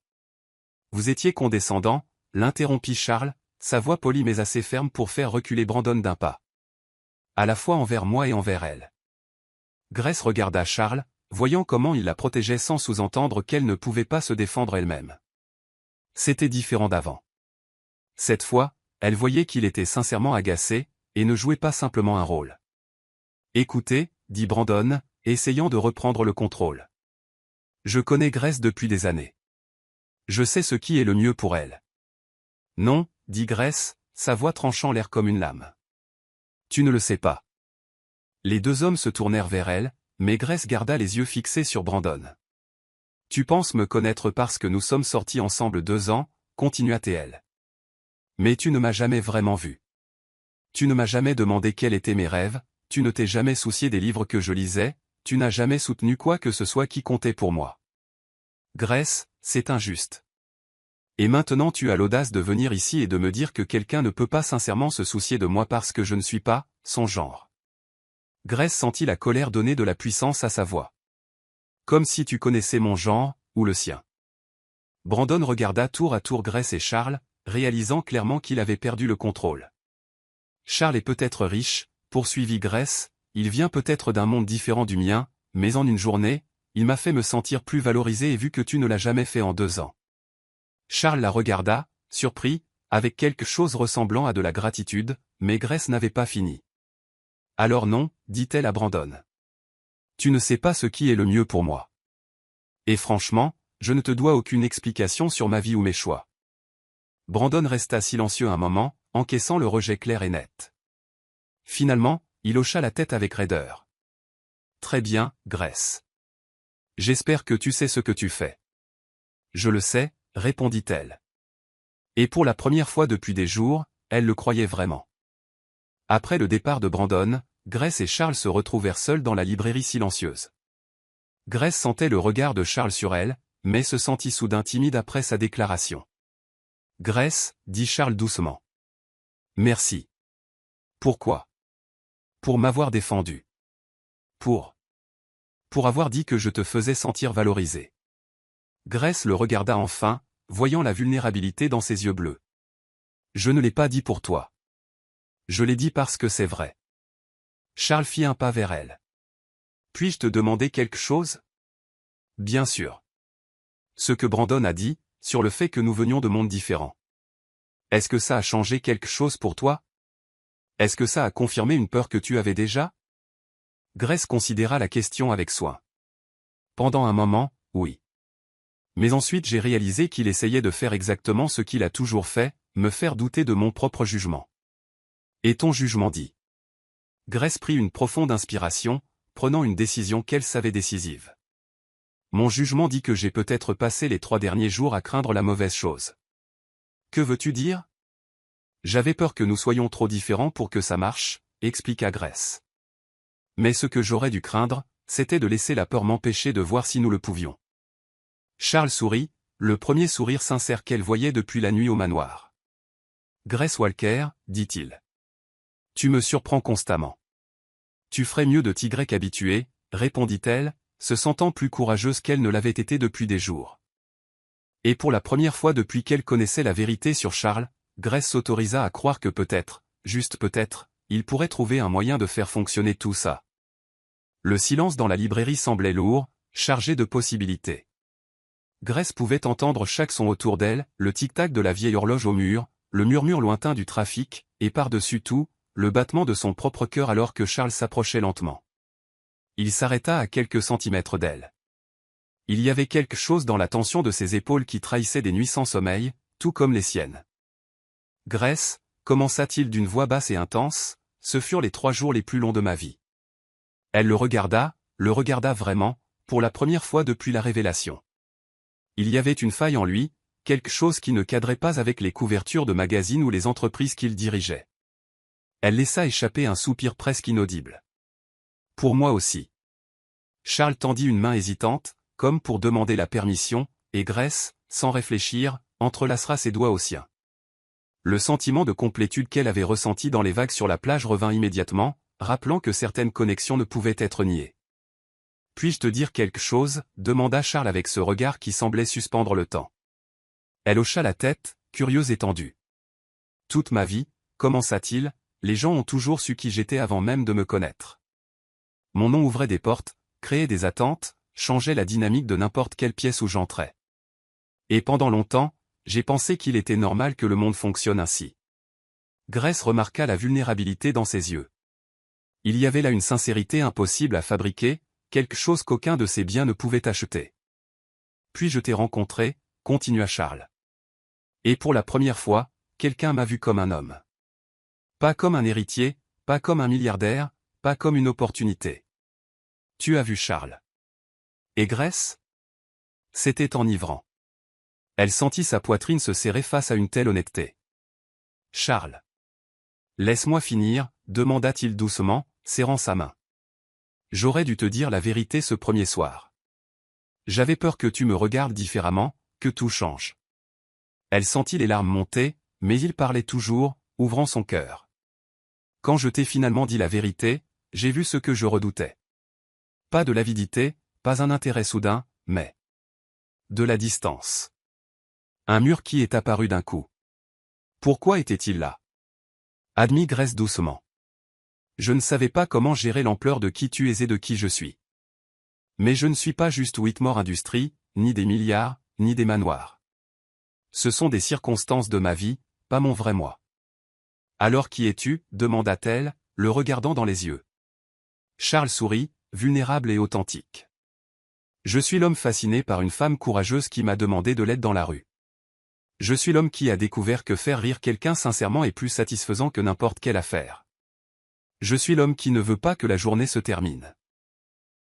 Vous étiez condescendant, l'interrompit Charles, sa voix polie mais assez ferme pour faire reculer Brandon d'un pas. À la fois envers moi et envers elle. Grace regarda Charles, voyant comment il la protégeait sans sous-entendre qu'elle ne pouvait pas se défendre elle-même. C'était différent d'avant. Cette fois, elle voyait qu'il était sincèrement agacé, et ne jouait pas simplement un rôle. Écoutez, dit Brandon, essayant de reprendre le contrôle. Je connais Grace depuis des années. Je sais ce qui est le mieux pour elle. Non, dit Grace, sa voix tranchant l'air comme une lame. Tu ne le sais pas. Les deux hommes se tournèrent vers elle, mais Grace garda les yeux fixés sur Brandon. Tu penses me connaître parce que nous sommes sortis ensemble 2 ans, continua-t-elle. Mais tu ne m'as jamais vraiment vu. Tu ne m'as jamais demandé quels étaient mes rêves, tu ne t'es jamais soucié des livres que je lisais, tu n'as jamais soutenu quoi que ce soit qui comptait pour moi. Grace, c'est injuste. Et maintenant tu as l'audace de venir ici et de me dire que quelqu'un ne peut pas sincèrement se soucier de moi parce que je ne suis pas son genre. Grace sentit la colère donner de la puissance à sa voix. Comme si tu connaissais mon genre, ou le sien. Brandon regarda tour à tour Grace et Charles, réalisant clairement qu'il avait perdu le contrôle. Charles est peut-être riche, poursuivit Grace, il vient peut-être d'un monde différent du mien, mais en une journée, il m'a fait me sentir plus valorisé et vu que tu ne l'as jamais fait en 2 ans. Charles la regarda, surpris, avec quelque chose ressemblant à de la gratitude, mais Grace n'avait pas fini. Alors non, dit-elle à Brandon. Tu ne sais pas ce qui est le mieux pour moi. Et franchement, je ne te dois aucune explication sur ma vie ou mes choix. Brandon resta silencieux un moment, encaissant le rejet clair et net. Finalement, il hocha la tête avec raideur. Très bien, Grace. J'espère que tu sais ce que tu fais. Je le sais, répondit-elle. Et pour la première fois depuis des jours, elle le croyait vraiment. Après le départ de Brandon, Grace et Charles se retrouvèrent seuls dans la librairie silencieuse. Grace sentait le regard de Charles sur elle, mais se sentit soudain timide après sa déclaration. Grace, dit Charles doucement. Merci. Pourquoi? Pour m'avoir défendu. Pour avoir dit que je te faisais sentir valorisé. Grace le regarda enfin, voyant la vulnérabilité dans ses yeux bleus. Je ne l'ai pas dit pour toi. Je l'ai dit parce que c'est vrai. Charles fit un pas vers elle. Puis-je te demander quelque chose? Bien sûr. Ce que Brandon a dit, sur le fait que nous venions de mondes différents. Est-ce que ça a changé quelque chose pour toi? Est-ce que ça a confirmé une peur que tu avais déjà? Grace considéra la question avec soin. Pendant un moment, oui. Mais ensuite j'ai réalisé qu'il essayait de faire exactement ce qu'il a toujours fait, me faire douter de mon propre jugement. Et ton jugement dit. Grace prit une profonde inspiration, prenant une décision qu'elle savait décisive. Mon jugement dit que j'ai peut-être passé les 3 derniers jours à craindre la mauvaise chose. Que veux-tu dire? J'avais peur que nous soyons trop différents pour que ça marche, expliqua Grace. Mais ce que j'aurais dû craindre, c'était de laisser la peur m'empêcher de voir si nous le pouvions. Charles sourit, le premier sourire sincère qu'elle voyait depuis la nuit au manoir. Grace Walker, dit-il. Tu me surprends constamment. Tu ferais mieux de t'y habituer, répondit-elle, se sentant plus courageuse qu'elle ne l'avait été depuis des jours. Et pour la première fois depuis qu'elle connaissait la vérité sur Charles, Grace s'autorisa à croire que peut-être, juste peut-être, il pourrait trouver un moyen de faire fonctionner tout ça. Le silence dans la librairie semblait lourd, chargé de possibilités. Grace pouvait entendre chaque son autour d'elle, le tic-tac de la vieille horloge au mur, le murmure lointain du trafic, et par-dessus tout, le battement de son propre cœur alors que Charles s'approchait lentement. Il s'arrêta à quelques centimètres d'elle. Il y avait quelque chose dans la tension de ses épaules qui trahissait des nuits sans sommeil, tout comme les siennes. « Grace », commença-t-il d'une voix basse et intense, « ce furent les 3 jours les plus longs de ma vie. » Elle le regarda vraiment, pour la première fois depuis la révélation. Il y avait une faille en lui, quelque chose qui ne cadrait pas avec les couvertures de magazines ou les entreprises qu'il dirigeait. Elle laissa échapper un soupir presque inaudible. « Pour moi aussi. » Charles tendit une main hésitante, comme pour demander la permission, et Grace, sans réfléchir, entrelacera ses doigts aux siens. Le sentiment de complétude qu'elle avait ressenti dans les vagues sur la plage revint immédiatement, rappelant que certaines connexions ne pouvaient être niées. « Puis-je te dire quelque chose ?» demanda Charles avec ce regard qui semblait suspendre le temps. Elle hocha la tête, curieuse et tendue. « Toute ma vie, » commença-t-il, « les gens ont toujours su qui j'étais avant même de me connaître. Mon nom ouvrait des portes, créait des attentes, changeait la dynamique de n'importe quelle pièce où j'entrais. Et pendant longtemps, j'ai pensé qu'il était normal que le monde fonctionne ainsi. » Grace remarqua la vulnérabilité dans ses yeux. Il y avait là une sincérité impossible à fabriquer, quelque chose qu'aucun de ses biens ne pouvait acheter. « Puis je t'ai rencontré, » continua Charles. « Et pour la première fois, quelqu'un m'a vu comme un homme. Pas comme un héritier, pas comme un milliardaire, pas comme une opportunité. Tu as vu Charles. » Et Grace ? C'était enivrant. Elle sentit sa poitrine se serrer face à une telle honnêteté. « Charles. » « Laisse-moi finir, » demanda-t-il doucement, serrant sa main. « J'aurais dû te dire la vérité ce premier soir. J'avais peur que tu me regardes différemment, que tout change. » Elle sentit les larmes monter, mais il parlait toujours, ouvrant son cœur. « Quand je t'ai finalement dit la vérité, j'ai vu ce que je redoutais. Pas de l'avidité, pas un intérêt soudain, mais de la distance. Un mur qui est apparu d'un coup. Pourquoi était-il là ? » Admit Grace doucement. « Je ne savais pas comment gérer l'ampleur de qui tu es et de qui je suis. Mais je ne suis pas juste Whitmore Industries, ni des milliards, ni des manoirs. Ce sont des circonstances de ma vie, pas mon vrai moi. » « Alors qui es-tu » demanda-t-elle, le regardant dans les yeux. Charles sourit, vulnérable et authentique. « Je suis l'homme fasciné par une femme courageuse qui m'a demandé de l'aide dans la rue. Je suis l'homme qui a découvert que faire rire quelqu'un sincèrement est plus satisfaisant que n'importe quelle affaire. Je suis l'homme qui ne veut pas que la journée se termine. »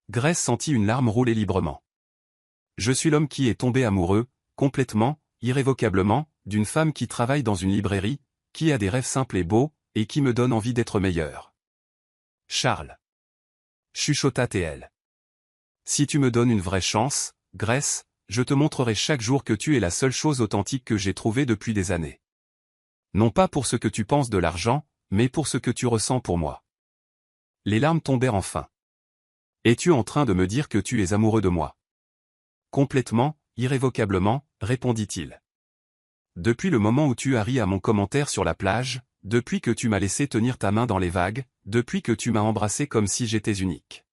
Grace sentit une larme rouler librement. « Je suis l'homme qui est tombé amoureux, complètement, irrévocablement, d'une femme qui travaille dans une librairie, qui a des rêves simples et beaux, et qui me donne envie d'être meilleur. » « Charles. » chuchota TL. « Si tu me donnes une vraie chance, Grace, je te montrerai chaque jour que tu es la seule chose authentique que j'ai trouvée depuis des années. Non pas pour ce que tu penses de l'argent, mais pour ce que tu ressens pour moi. » Les larmes tombèrent enfin. « Es-tu en train de me dire que tu es amoureux de moi ? » Complètement, irrévocablement, répondit-il. « Depuis le moment où tu as ri à mon commentaire sur la plage, depuis que tu m'as laissé tenir ta main dans les vagues, depuis que tu m'as embrassé comme si j'étais unique. »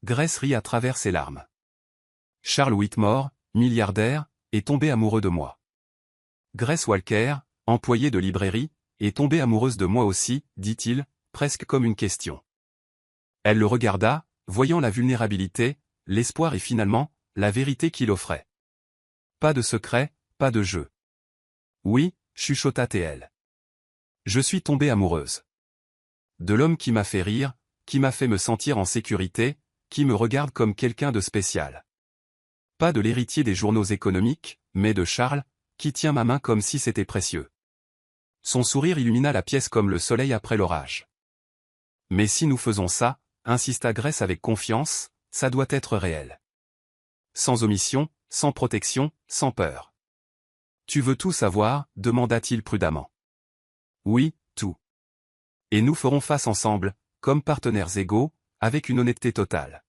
Grace rit à travers ses larmes. « Charles Whitmore, milliardaire, est tombé amoureux de moi. Grace Walker, employée de librairie, est tombée amoureuse de moi aussi, dit-il, presque comme une question. » Elle le regarda, voyant la vulnérabilité, l'espoir et finalement, la vérité qu'il offrait. Pas de secret, pas de jeu. « Oui, » chuchota-t-elle. « Je suis tombée amoureuse. De l'homme qui m'a fait rire, qui m'a fait me sentir en sécurité, qui me regarde comme quelqu'un de spécial. Pas de l'héritier des journaux économiques, mais de Charles, qui tient ma main comme si c'était précieux. » Son sourire illumina la pièce comme le soleil après l'orage. « Mais si nous faisons ça, » insista Grace avec confiance, « ça doit être réel. Sans omission, sans protection, sans peur. »« Tu veux tout savoir ?» demanda-t-il prudemment. « Oui, tout. Et nous ferons face ensemble, comme partenaires égaux, avec une honnêteté totale. »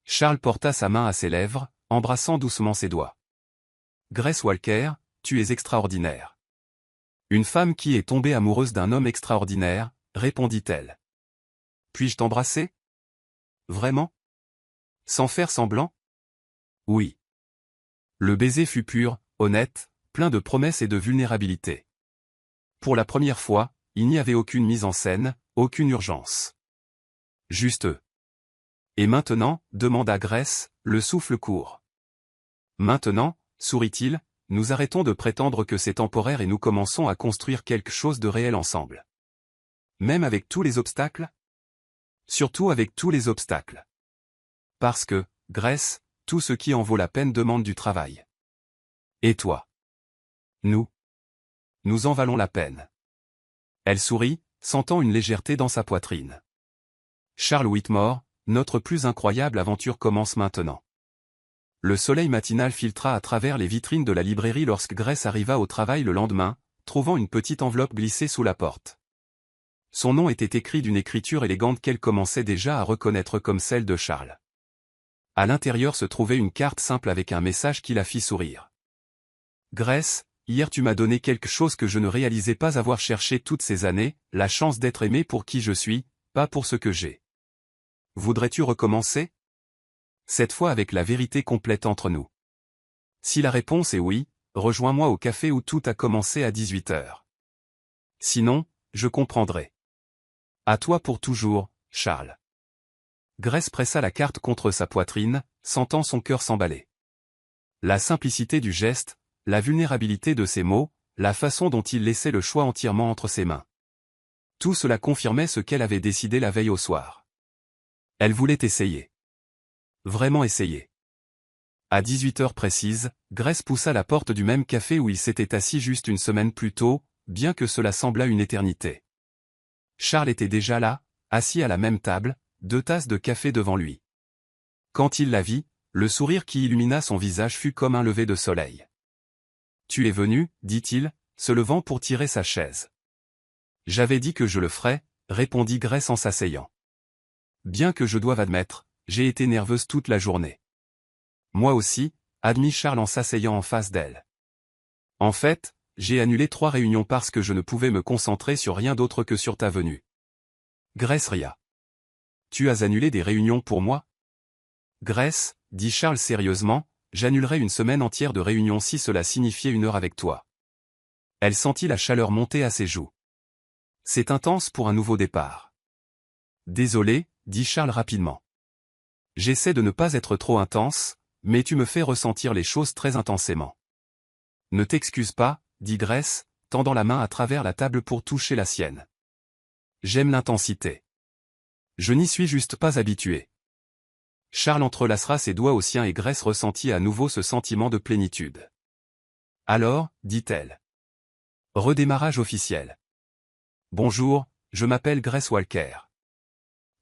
Charles porta sa main à ses lèvres, embrassant doucement ses doigts. « Grace Walker, tu es extraordinaire. Une femme qui est tombée amoureuse d'un homme extraordinaire, répondit-elle. Puis-je t'embrasser? Vraiment? Sans faire semblant? Oui. Le baiser fut pur, honnête, plein de promesses et de vulnérabilité. Pour la première fois, il n'y avait aucune mise en scène, aucune urgence. Juste eux. Et maintenant, demanda Grace, le souffle court. Maintenant, sourit-il, nous arrêtons de prétendre que c'est temporaire et nous commençons à construire quelque chose de réel ensemble. Même avec tous les obstacles? Surtout avec tous les obstacles. Parce que, Grace, tout ce qui en vaut la peine demande du travail. Et toi? Nous en valons la peine. Elle sourit, sentant une légèreté dans sa poitrine. Charles Whitmore, notre plus incroyable aventure commence maintenant. Le soleil matinal filtra à travers les vitrines de la librairie lorsque Grace arriva au travail le lendemain, trouvant une petite enveloppe glissée sous la porte. Son nom était écrit d'une écriture élégante qu'elle commençait déjà à reconnaître comme celle de Charles. À l'intérieur se trouvait une carte simple avec un message qui la fit sourire. Grace, hier tu m'as donné quelque chose que je ne réalisais pas avoir cherché toutes ces années, la chance d'être aimé pour qui je suis, pas pour ce que j'ai. Voudrais-tu recommencer? Cette fois avec la vérité complète entre nous. Si la réponse est oui, rejoins-moi au café où tout a commencé à 18h. Sinon, je comprendrai. À toi pour toujours, Charles. Grace pressa la carte contre sa poitrine, sentant son cœur s'emballer. La simplicité du geste, la vulnérabilité de ses mots, la façon dont il laissait le choix entièrement entre ses mains. Tout cela confirmait ce qu'elle avait décidé la veille au soir. Elle voulait essayer. Vraiment essayer. À 18h précises, Grace poussa la porte du même café où il s'était assis juste une semaine plus tôt, bien que cela semblât une éternité. Charles était déjà là, assis à la même table, 2 tasses de café devant lui. Quand il la vit, le sourire qui illumina son visage fut comme un lever de soleil. « Tu es venu, dit-il, se levant pour tirer sa chaise. « J'avais dit que je le ferais, répondit Grace en s'asseyant. Bien que je doive admettre, j'ai été nerveuse toute la journée. Moi aussi, admit Charles en s'asseyant en face d'elle. En fait, j'ai annulé 3 réunions parce que je ne pouvais me concentrer sur rien d'autre que sur ta venue. Grace ria. Tu as annulé des réunions pour moi? Grace, dit Charles sérieusement, j'annulerai une semaine entière de réunions si cela signifiait 1 heure avec toi. Elle sentit la chaleur monter à ses joues. C'est intense pour un nouveau départ. Désolé, dit Charles rapidement. J'essaie de ne pas être trop intense, mais tu me fais ressentir les choses très intensément. Ne t'excuse pas, dit Grace, tendant la main à travers la table pour toucher la sienne. J'aime l'intensité. Je n'y suis juste pas habitué. Charles entrelacera ses doigts aux siens et Grace ressentit à nouveau ce sentiment de plénitude. Alors, dit-elle. Redémarrage officiel. Bonjour, je m'appelle Grace Walker.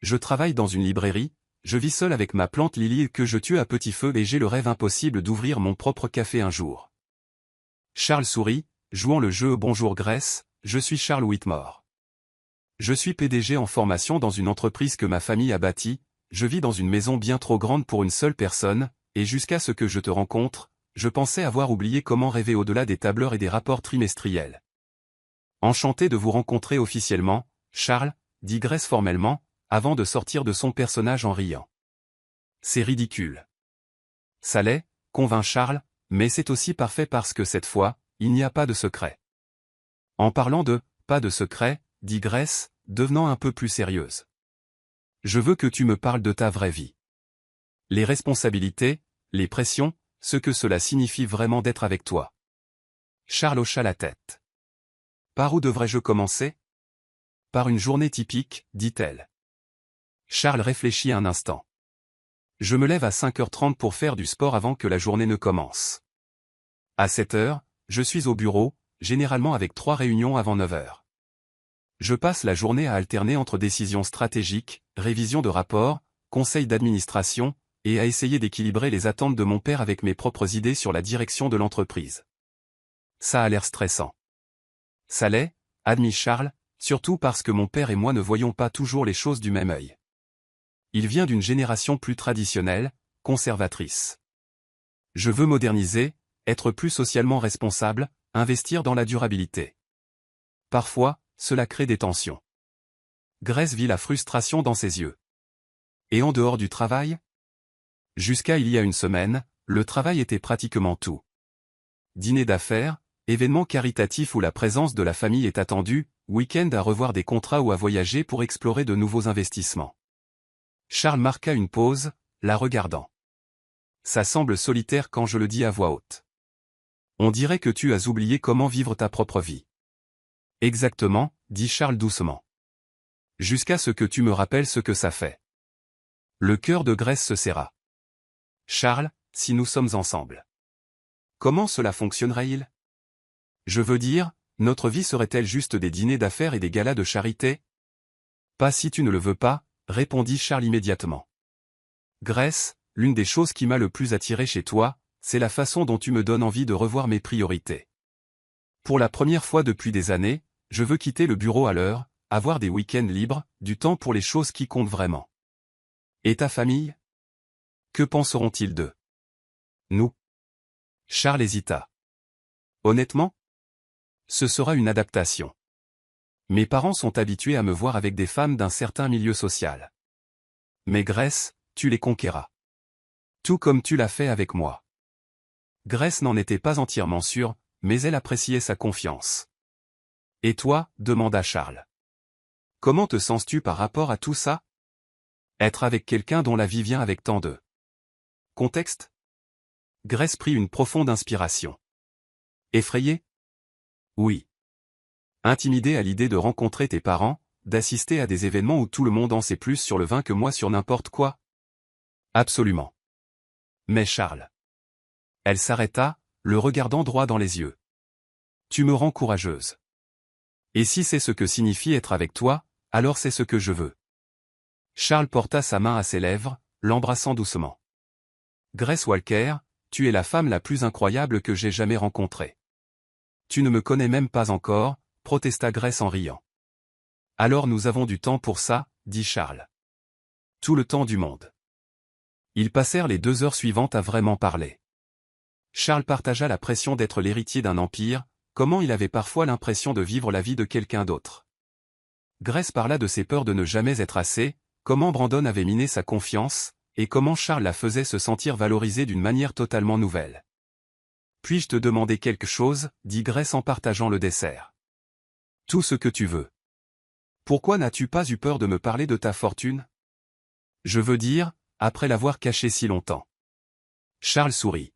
Je travaille dans une librairie, je vis seul avec ma plante Lily que je tue à petit feu et j'ai le rêve impossible d'ouvrir mon propre café un jour. Charles sourit, jouant le jeu Bonjour Grace, je suis Charles Whitmore. Je suis PDG en formation dans une entreprise que ma famille a bâtie, je vis dans une maison bien trop grande pour une seule personne, et jusqu'à ce que je te rencontre, je pensais avoir oublié comment rêver au-delà des tableurs et des rapports trimestriels. Enchanté de vous rencontrer officiellement, Charles, dit Grace formellement, avant de sortir de son personnage en riant. C'est ridicule. Ça l'est, convint Charles, mais c'est aussi parfait parce que cette fois, il n'y a pas de secret. En parlant de « pas de secret », dit Grace, devenant un peu plus sérieuse. Je veux que tu me parles de ta vraie vie. Les responsabilités, les pressions, ce que cela signifie vraiment d'être avec toi. Charles hocha la tête. Par où devrais-je commencer? Par une journée typique, dit-elle. Charles réfléchit un instant. Je me lève à 5h30 pour faire du sport avant que la journée ne commence. À 7h, je suis au bureau, généralement avec 3 réunions avant 9h. Je passe la journée à alterner entre décisions stratégiques, révision de rapports, conseils d'administration, et à essayer d'équilibrer les attentes de mon père avec mes propres idées sur la direction de l'entreprise. Ça a l'air stressant. Ça l'est, admit Charles, surtout parce que mon père et moi ne voyons pas toujours les choses du même œil. Il vient d'une génération plus traditionnelle, conservatrice. Je veux moderniser, être plus socialement responsable, investir dans la durabilité. Parfois, cela crée des tensions. Grace vit la frustration dans ses yeux. Et en dehors du travail? Jusqu'à il y a une semaine, le travail était pratiquement tout. Dîner d'affaires, événements caritatifs où la présence de la famille est attendue, week-end à revoir des contrats ou à voyager pour explorer de nouveaux investissements. Charles marqua une pause, la regardant. Ça semble solitaire quand je le dis à voix haute. On dirait que tu as oublié comment vivre ta propre vie. Exactement, dit Charles doucement. Jusqu'à ce que tu me rappelles ce que ça fait. Le cœur de Grace se serra. Charles, si nous sommes ensemble. Comment cela fonctionnerait-il? Je veux dire, notre vie serait-elle juste des dîners d'affaires et des galas de charité? Pas si tu ne le veux pas, répondit Charles immédiatement. Grace, l'une des choses qui m'a le plus attiré chez toi, c'est la façon dont tu me donnes envie de revoir mes priorités. Pour la première fois depuis des années, je veux quitter le bureau à l'heure, avoir des week-ends libres, du temps pour les choses qui comptent vraiment. Et ta famille? Que penseront-ils d'eux? Nous? Charles hésita. Honnêtement? Ce sera une adaptation. Mes parents sont habitués à me voir avec des femmes d'un certain milieu social. Mais Grace, tu les conquéras. Tout comme tu l'as fait avec moi. Grace n'en était pas entièrement sûre, mais elle appréciait sa confiance. Et toi, demanda Charles. Comment te sens-tu par rapport à tout ça? Être avec quelqu'un dont la vie vient avec tant de contexte? Grace prit une profonde inspiration. Effrayée? Oui. Intimidée à l'idée de rencontrer tes parents, d'assister à des événements où tout le monde en sait plus sur le vin que moi sur n'importe quoi? Absolument. Mais Charles. Elle s'arrêta, le regardant droit dans les yeux. Tu me rends courageuse. Et si c'est ce que signifie être avec toi, alors c'est ce que je veux. Charles porta sa main à ses lèvres, l'embrassant doucement. Grace Walker, tu es la femme la plus incroyable que j'ai jamais rencontrée. Tu ne me connais même pas encore, protesta Grace en riant. Alors nous avons du temps pour ça, dit Charles. Tout le temps du monde. Ils passèrent les 2 heures suivantes à vraiment parler. Charles partagea la pression d'être l'héritier d'un empire, comment il avait parfois l'impression de vivre la vie de quelqu'un d'autre. Grace parla de ses peurs de ne jamais être assez, comment Brandon avait miné sa confiance, et comment Charles la faisait se sentir valorisée d'une manière totalement nouvelle. Puis-je te demander quelque chose, dit Grace en partageant le dessert. Tout ce que tu veux. Pourquoi n'as-tu pas eu peur de me parler de ta fortune? Je veux dire, après l'avoir cachée si longtemps. Charles sourit.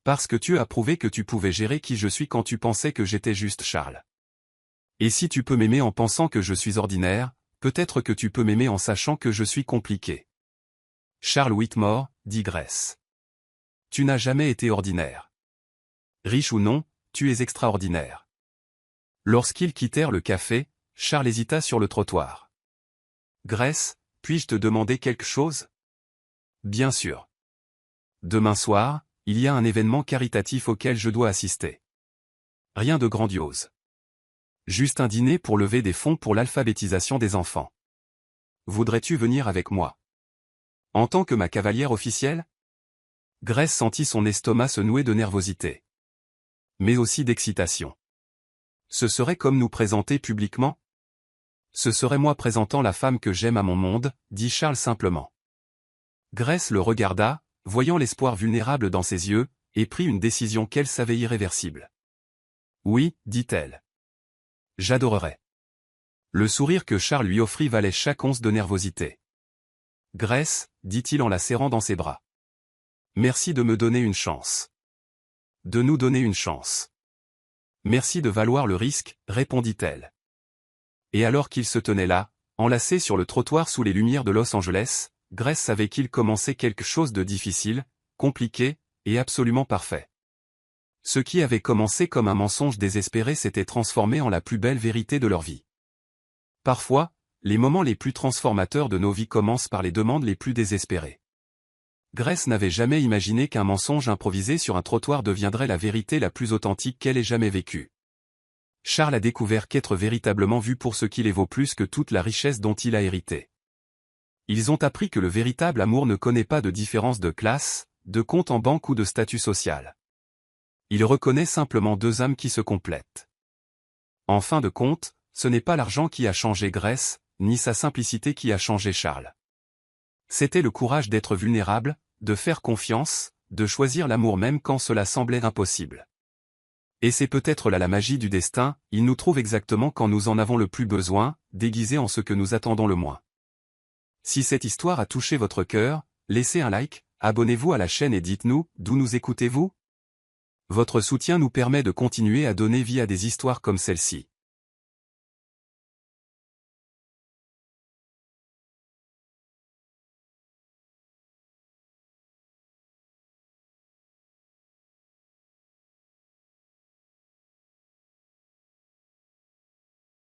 Parce que tu as prouvé que tu pouvais gérer qui je suis quand tu pensais que j'étais juste Charles. Et si tu peux m'aimer en pensant que je suis ordinaire, peut-être que tu peux m'aimer en sachant que je suis compliqué. Charles Whitmore, dit Grace. Tu n'as jamais été ordinaire. Riche ou non, tu es extraordinaire. Lorsqu'ils quittèrent le café, Charles hésita sur le trottoir. Grace, puis-je te demander quelque chose? Bien sûr. Demain soir, il y a un événement caritatif auquel je dois assister. Rien de grandiose. Juste un dîner pour lever des fonds pour l'alphabétisation des enfants. Voudrais-tu venir avec moi? En tant que ma cavalière officielle? Grace sentit son estomac se nouer de nervosité. Mais aussi d'excitation. Ce serait comme nous présenter publiquement? Ce serait moi présentant la femme que j'aime à mon monde, dit Charles simplement. Grace le regarda, voyant l'espoir vulnérable dans ses yeux, et prit une décision qu'elle savait irréversible. Oui, dit-elle. J'adorerais. Le sourire que Charles lui offrit valait chaque once de nervosité. Grace, dit-il en la serrant dans ses bras. Merci de me donner une chance. De nous donner une chance. Merci de valoir le risque, répondit-elle. Et alors qu'ils se tenaient là, enlacés sur le trottoir sous les lumières de Los Angeles, Grace savait qu'il commençait quelque chose de difficile, compliqué, et absolument parfait. Ce qui avait commencé comme un mensonge désespéré s'était transformé en la plus belle vérité de leur vie. Parfois, les moments les plus transformateurs de nos vies commencent par les demandes les plus désespérées. Grace n'avait jamais imaginé qu'un mensonge improvisé sur un trottoir deviendrait la vérité la plus authentique qu'elle ait jamais vécue. Charles a découvert qu'être véritablement vu pour ce qu'il vaut plus que toute la richesse dont il a hérité. Ils ont appris que le véritable amour ne connaît pas de différence de classe, de compte en banque ou de statut social. Il reconnaît simplement 2 âmes qui se complètent. En fin de compte, ce n'est pas l'argent qui a changé Grace, ni sa simplicité qui a changé Charles. C'était le courage d'être vulnérable, de faire confiance, de choisir l'amour même quand cela semblait impossible. Et c'est peut-être là la magie du destin, il nous trouve exactement quand nous en avons le plus besoin, déguisés en ce que nous attendons le moins. Si cette histoire a touché votre cœur, laissez un like, abonnez-vous à la chaîne et dites-nous, d'où nous écoutez-vous? Votre soutien nous permet de continuer à donner vie à des histoires comme celle-ci.